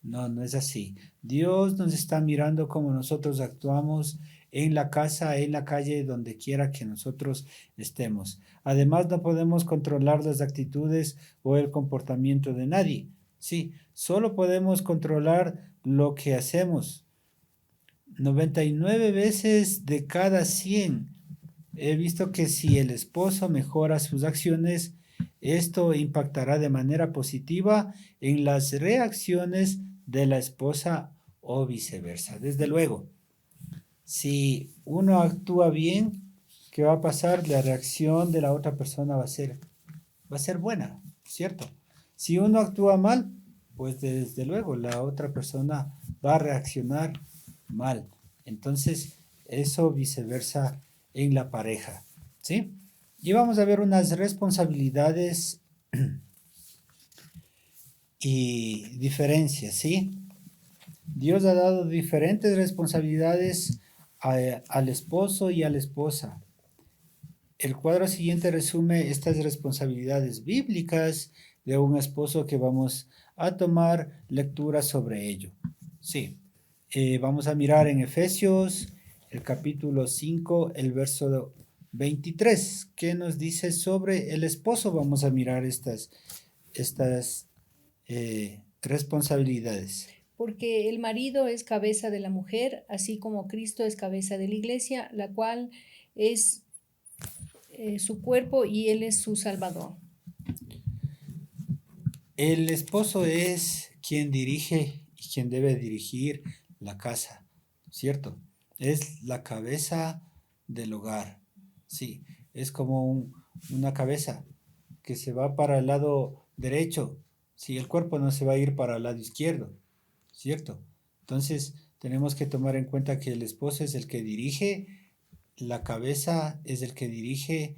No, no es así. Dios nos está mirando cómo nosotros actuamos en la casa, en la calle, donde quiera que nosotros estemos. Además, no podemos controlar las actitudes o el comportamiento de nadie. Sí, solo podemos controlar lo que hacemos. 99 veces de cada 100 he visto que si el esposo mejora sus acciones, esto impactará de manera positiva en las reacciones de la esposa o viceversa. Desde luego, si uno actúa bien, ¿qué va a pasar? La reacción de la otra persona va a ser buena, ¿cierto? Si uno actúa mal, pues desde luego la otra persona va a reaccionar mal. Entonces, eso viceversa en la pareja, ¿sí? Y vamos a ver unas responsabilidades y diferencias, ¿sí? Dios ha dado diferentes responsabilidades al esposo y a la esposa. El cuadro siguiente resume estas responsabilidades bíblicas de un esposo que vamos a tomar lectura sobre ello. Sí, vamos a mirar en Efesios, el capítulo 5, el verso 23. ¿Qué nos dice sobre el esposo? Vamos a mirar estas responsabilidades. Porque el marido es cabeza de la mujer, así como Cristo es cabeza de la iglesia, la cual es su cuerpo y él es su salvador. El esposo es quien dirige y quien debe dirigir la casa, ¿cierto? Es la cabeza del hogar, sí, es como una cabeza que se va para el lado derecho, si el cuerpo no se va a ir para el lado izquierdo, ¿cierto? Entonces tenemos que tomar en cuenta que el esposo es el que dirige, la cabeza es el que dirige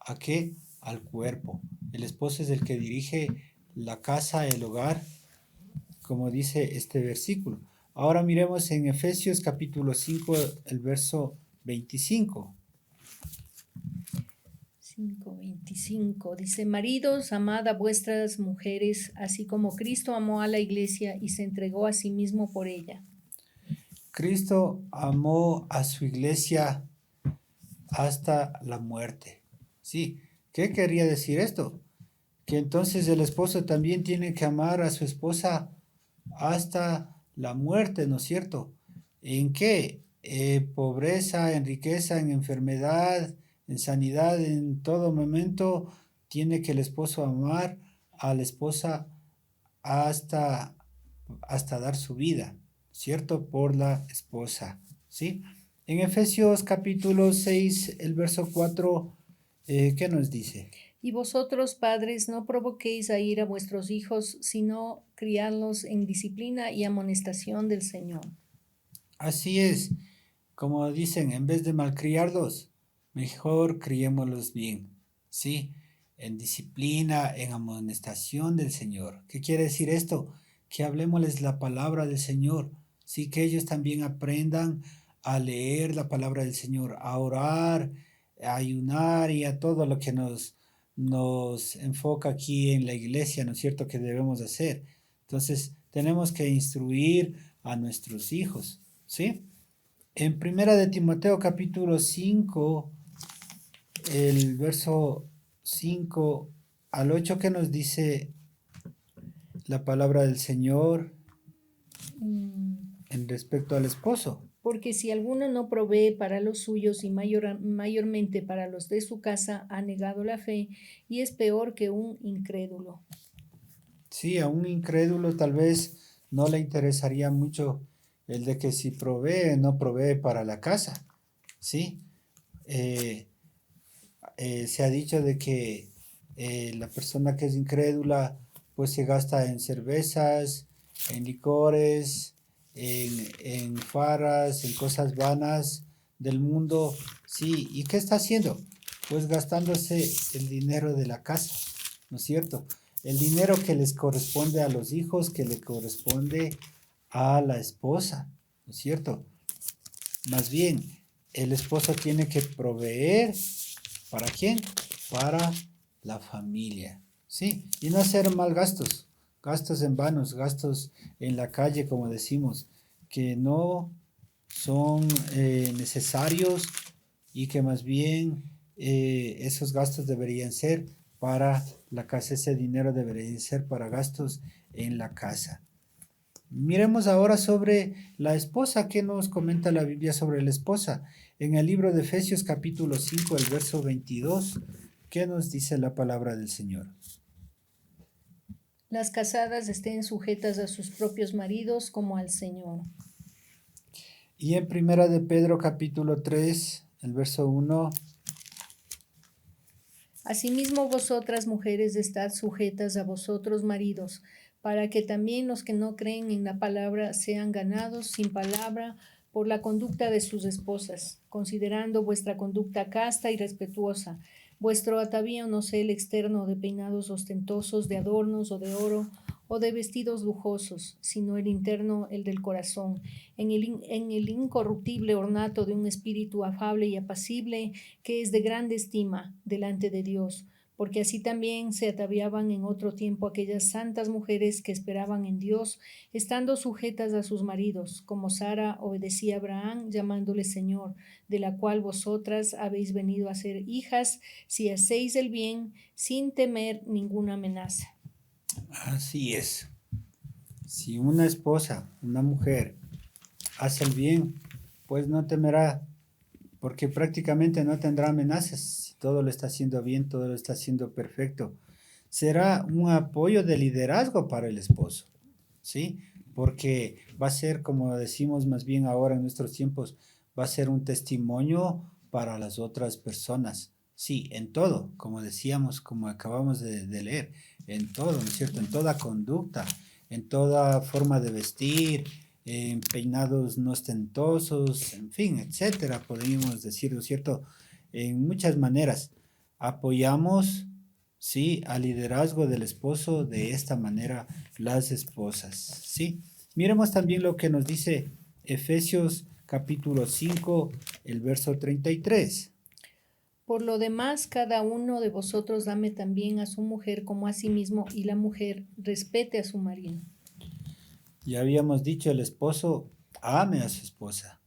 ¿a qué? Al cuerpo. El esposo es el que dirige la casa, el hogar, como dice este versículo. Ahora miremos en Efesios capítulo 5, el verso 25. 5:25 dice: maridos, amad a vuestras mujeres, así como Cristo amó a la iglesia y se entregó a sí mismo por ella. Cristo amó a su iglesia hasta la muerte. Sí, ¿qué quería decir esto? Que entonces el esposo también tiene que amar a su esposa hasta la muerte, ¿no es cierto? ¿En qué? Pobreza, en riqueza, en enfermedad, en sanidad, en todo momento tiene que el esposo amar a la esposa hasta, hasta dar su vida, ¿cierto? Por la esposa, ¿sí? En Efesios capítulo 6, el verso 4, ¿qué nos dice? Y vosotros, padres, no provoquéis a ir a vuestros hijos, sino criadlos en disciplina y amonestación del Señor. Así es, como dicen, en vez de malcriarlos, mejor criémoslos bien, ¿sí? En disciplina, en amonestación del Señor. ¿Qué quiere decir esto? Que hablemosles la palabra del Señor, sí, que ellos también aprendan a leer la palabra del Señor, a orar, a ayunar y a todo lo que nos enfoca aquí en la iglesia, ¿no es cierto?, que debemos hacer. Entonces, tenemos que instruir a nuestros hijos, ¿sí? En Primera de Timoteo capítulo 5, el verso 5 al 8, ¿qué nos dice la palabra del Señor en respecto al esposo? Porque si alguno no provee para los suyos y mayormente para los de su casa, ha negado la fe y es peor que un incrédulo. Sí, a un incrédulo tal vez no le interesaría mucho el de que si provee, no provee para la casa, ¿sí? Eh, se ha dicho de que la persona que es incrédula pues se gasta en cervezas, en licores, en farras, en cosas vanas del mundo. Sí, ¿y qué está haciendo? Pues gastándose el dinero de la casa, ¿no es cierto? El dinero que les corresponde a los hijos, que le corresponde a la esposa, ¿no es cierto? Más bien, el esposo tiene que proveer. ¿Para quién? Para la familia, ¿sí? Y no hacer mal gastos, gastos en vanos, gastos en la calle, como decimos, que no son necesarios y que más bien esos gastos deberían ser para la casa, ese dinero debería ser para gastos en la casa. Miremos ahora sobre la esposa. ¿Qué nos comenta la Biblia sobre la esposa? En el libro de Efesios capítulo 5, el verso 22, ¿qué nos dice la palabra del Señor? Las casadas estén sujetas a sus propios maridos como al Señor. Y en primera de Pedro capítulo 3, el verso 1, Asimismo vosotras, mujeres, estad sujetas a vosotros, maridos, para que también los que no creen en la palabra sean ganados sin palabra por la conducta de sus esposas, considerando vuestra conducta casta y respetuosa. Vuestro atavío no sea el externo de peinados ostentosos, de adornos o de oro, o de vestidos lujosos, sino el interno, el del corazón, en el incorruptible ornato de un espíritu afable y apacible, que es de grande estima delante de Dios, porque así también se ataviaban en otro tiempo aquellas santas mujeres que esperaban en Dios, estando sujetas a sus maridos, como Sara obedecía a Abraham, llamándole Señor, de la cual vosotras habéis venido a ser hijas, si hacéis el bien, sin temer ninguna amenaza. Así es. Si una esposa, una mujer, hace el bien, pues no temerá, porque prácticamente no tendrá amenazas. Si todo lo está haciendo bien, todo lo está haciendo perfecto. Será un apoyo de liderazgo para el esposo, ¿sí? Porque va a ser, como decimos más bien ahora en nuestros tiempos, va a ser un testimonio para las otras personas. Sí, en todo, como decíamos, como acabamos de leer, en todo, ¿no es cierto? En toda conducta, en toda forma de vestir, en peinados no ostentosos, en fin, etcétera, podríamos decir, ¿no es cierto? En muchas maneras. Apoyamos, sí, al liderazgo del esposo de esta manera las esposas, ¿sí? Miremos también lo que nos dice Efesios capítulo 5, el verso 33. Por lo demás, cada uno de vosotros ame también a su mujer como a sí mismo, y la mujer respete a su marido. Ya habíamos dicho, el esposo ame a su esposa,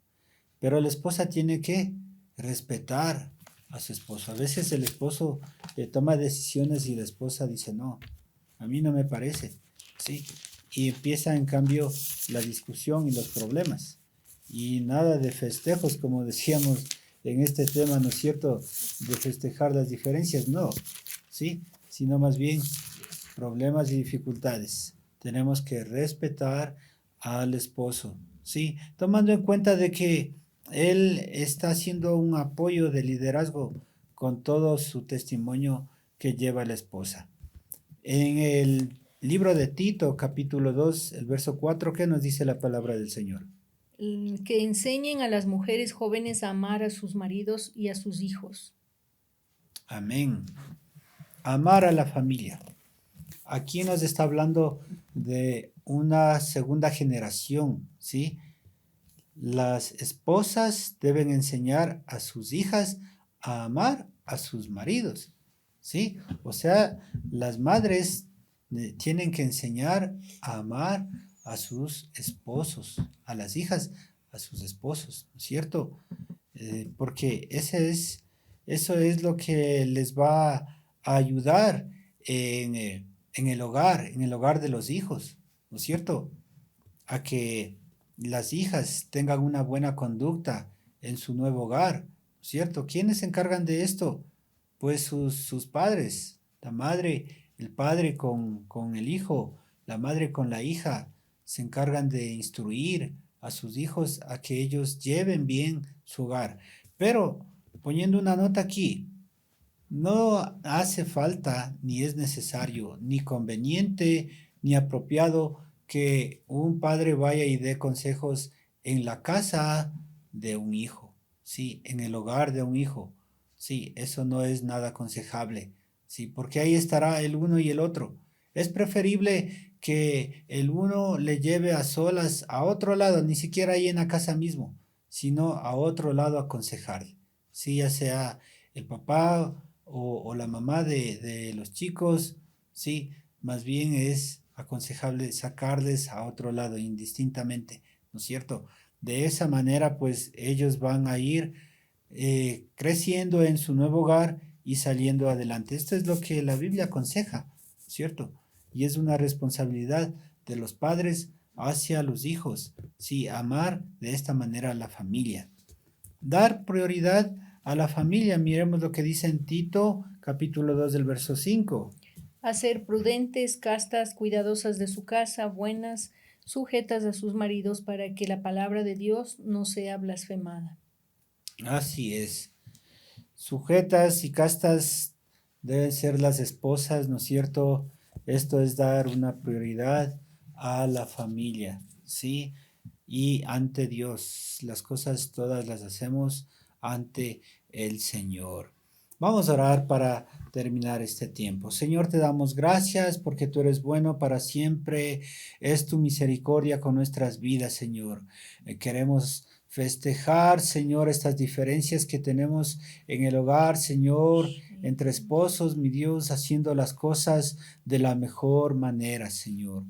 pero la esposa tiene que respetar a su esposo. A veces el esposo toma decisiones y la esposa dice, no, a mí no me parece, ¿sí? Y empieza en cambio la discusión y los problemas. Y nada de festejos, como decíamos en este tema, ¿no es cierto? De festejar las diferencias, no, ¿sí? Sino más bien problemas y dificultades. Tenemos que respetar al esposo, ¿sí? Tomando en cuenta de que él está haciendo un apoyo de liderazgo con todo su testimonio que lleva la esposa. En el libro de Tito, capítulo 2, el verso 4, ¿qué nos dice la palabra del Señor? Que enseñen a las mujeres jóvenes a amar a sus maridos y a sus hijos. Amén. Amar a la familia. Aquí nos está hablando de una segunda generación, ¿sí? Las esposas deben enseñar a sus hijas a amar a sus maridos, ¿sí? O sea, las madres tienen que enseñar a amar a sus esposos, a las hijas, a sus esposos, ¿no es cierto? Porque eso es lo que les va a ayudar en el hogar de los hijos, ¿no es cierto? A que las hijas tengan una buena conducta en su nuevo hogar, ¿cierto? ¿Quiénes se encargan de esto? Pues sus padres, la madre, el padre con el hijo, la madre con la hija, se encargan de instruir a sus hijos a que ellos lleven bien su hogar. Pero poniendo una nota aquí, no hace falta, ni es necesario, ni conveniente, ni apropiado que un padre vaya y dé consejos en la casa de un hijo, sí, en el hogar de un hijo. Sí, eso no es nada aconsejable, sí, porque ahí estará el uno y el otro. Es preferible que el uno le lleve a solas a otro lado, ni siquiera ahí en la casa mismo, sino a otro lado a aconsejarle. Sí, ya sea el papá o la mamá de los chicos, sí, más bien es aconsejable sacarles a otro lado indistintamente, ¿no es cierto? De esa manera, pues ellos van a ir creciendo en su nuevo hogar y saliendo adelante. Esto es lo que la Biblia aconseja, ¿cierto? Y es una responsabilidad de los padres hacia los hijos, sí, amar de esta manera a la familia. Dar prioridad a la familia. Miremos lo que dice en Tito, capítulo 2 del verso 5. A ser prudentes, castas, cuidadosas de su casa, buenas, sujetas a sus maridos, para que la palabra de Dios no sea blasfemada. Así es. Sujetas y castas deben ser las esposas, ¿no es cierto? Esto es dar una prioridad a la familia, ¿sí? Y ante Dios, las cosas todas las hacemos ante el Señor. Vamos a orar para terminar este tiempo. Señor, te damos gracias porque tú eres bueno para siempre. Es tu misericordia con nuestras vidas, Señor. Queremos festejar, Señor, estas diferencias que tenemos en el hogar, Señor, entre esposos, mi Dios, haciendo las cosas de la mejor manera, Señor.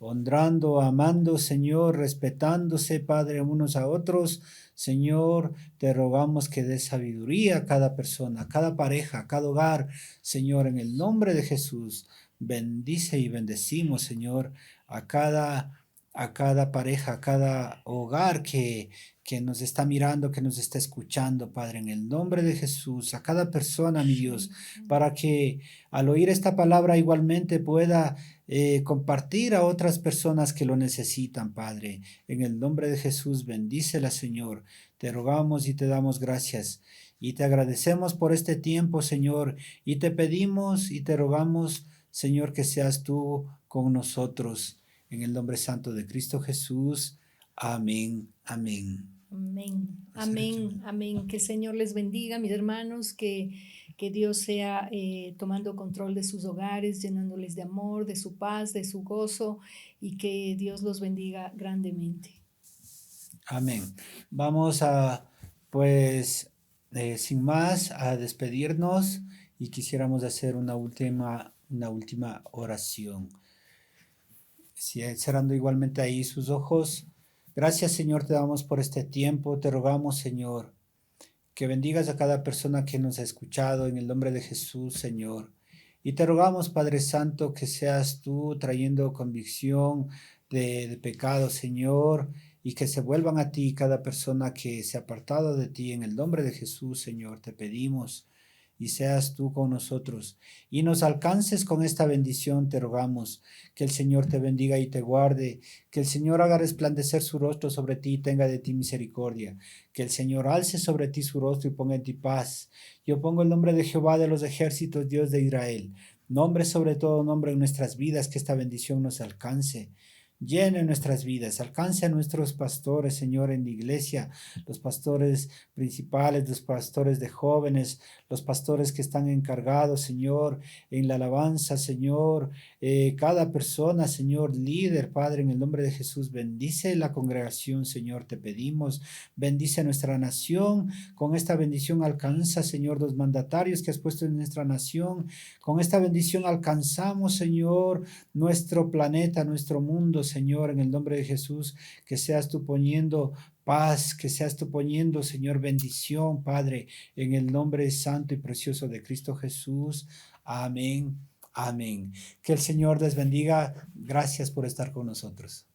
Honrando, amando, Señor, respetándose, Padre, unos a otros. Señor, te rogamos que des sabiduría a cada persona, a cada pareja, a cada hogar. Señor, en el nombre de Jesús, bendice y bendecimos, Señor, a cada pareja, a cada hogar que nos está mirando, que nos está escuchando, Padre, en el nombre de Jesús, a cada persona, mi Dios, para que al oír esta palabra igualmente pueda compartir a otras personas que lo necesitan, Padre. En el nombre de Jesús, bendícela, Señor. Te rogamos y te damos gracias. Y te agradecemos por este tiempo, Señor. Y te pedimos y te rogamos, Señor, que seas tú con nosotros. En el nombre santo de Cristo Jesús. Amén. Amén. Amén, amén, amén. Que el Señor les bendiga, mis hermanos, que Dios sea tomando control de sus hogares, llenándoles de amor, de su paz, de su gozo, y que Dios los bendiga grandemente. Amén. Vamos a, pues, sin más, a despedirnos y quisiéramos hacer una última oración. Cerrando igualmente ahí sus ojos. Gracias, Señor, te damos por este tiempo. Te rogamos, Señor, que bendigas a cada persona que nos ha escuchado en el nombre de Jesús, Señor. Y te rogamos, Padre Santo, que seas tú trayendo convicción de pecado, Señor, y que se vuelvan a ti cada persona que se ha apartado de ti. En el nombre de Jesús, Señor, te pedimos y seas tú con nosotros y nos alcances con esta bendición, te rogamos. Que el Señor te bendiga y te guarde, que el Señor haga resplandecer su rostro sobre ti y tenga de ti misericordia, que el Señor alce sobre ti su rostro y ponga en ti paz. Yo pongo el nombre de Jehová de los ejércitos, Dios de Israel, nombre sobre todo nombre en nuestras vidas, que esta bendición nos alcance. Llene nuestras vidas, alcance a nuestros pastores, Señor, en la iglesia, los pastores principales, los pastores de jóvenes, los pastores que están encargados, Señor, en la alabanza, Señor, cada persona, Señor, líder, Padre, en el nombre de Jesús, bendice la congregación, Señor, te pedimos, bendice nuestra nación, con esta bendición alcanza, Señor, los mandatarios que has puesto en nuestra nación, con esta bendición alcanzamos, Señor, nuestro planeta, nuestro mundo, Señor, en el nombre de Jesús, que seas tú poniendo paz, que seas tú poniendo, Señor, bendición, Padre, en el nombre santo y precioso de Cristo Jesús. Amén. Amén. Que el Señor les bendiga. Gracias por estar con nosotros.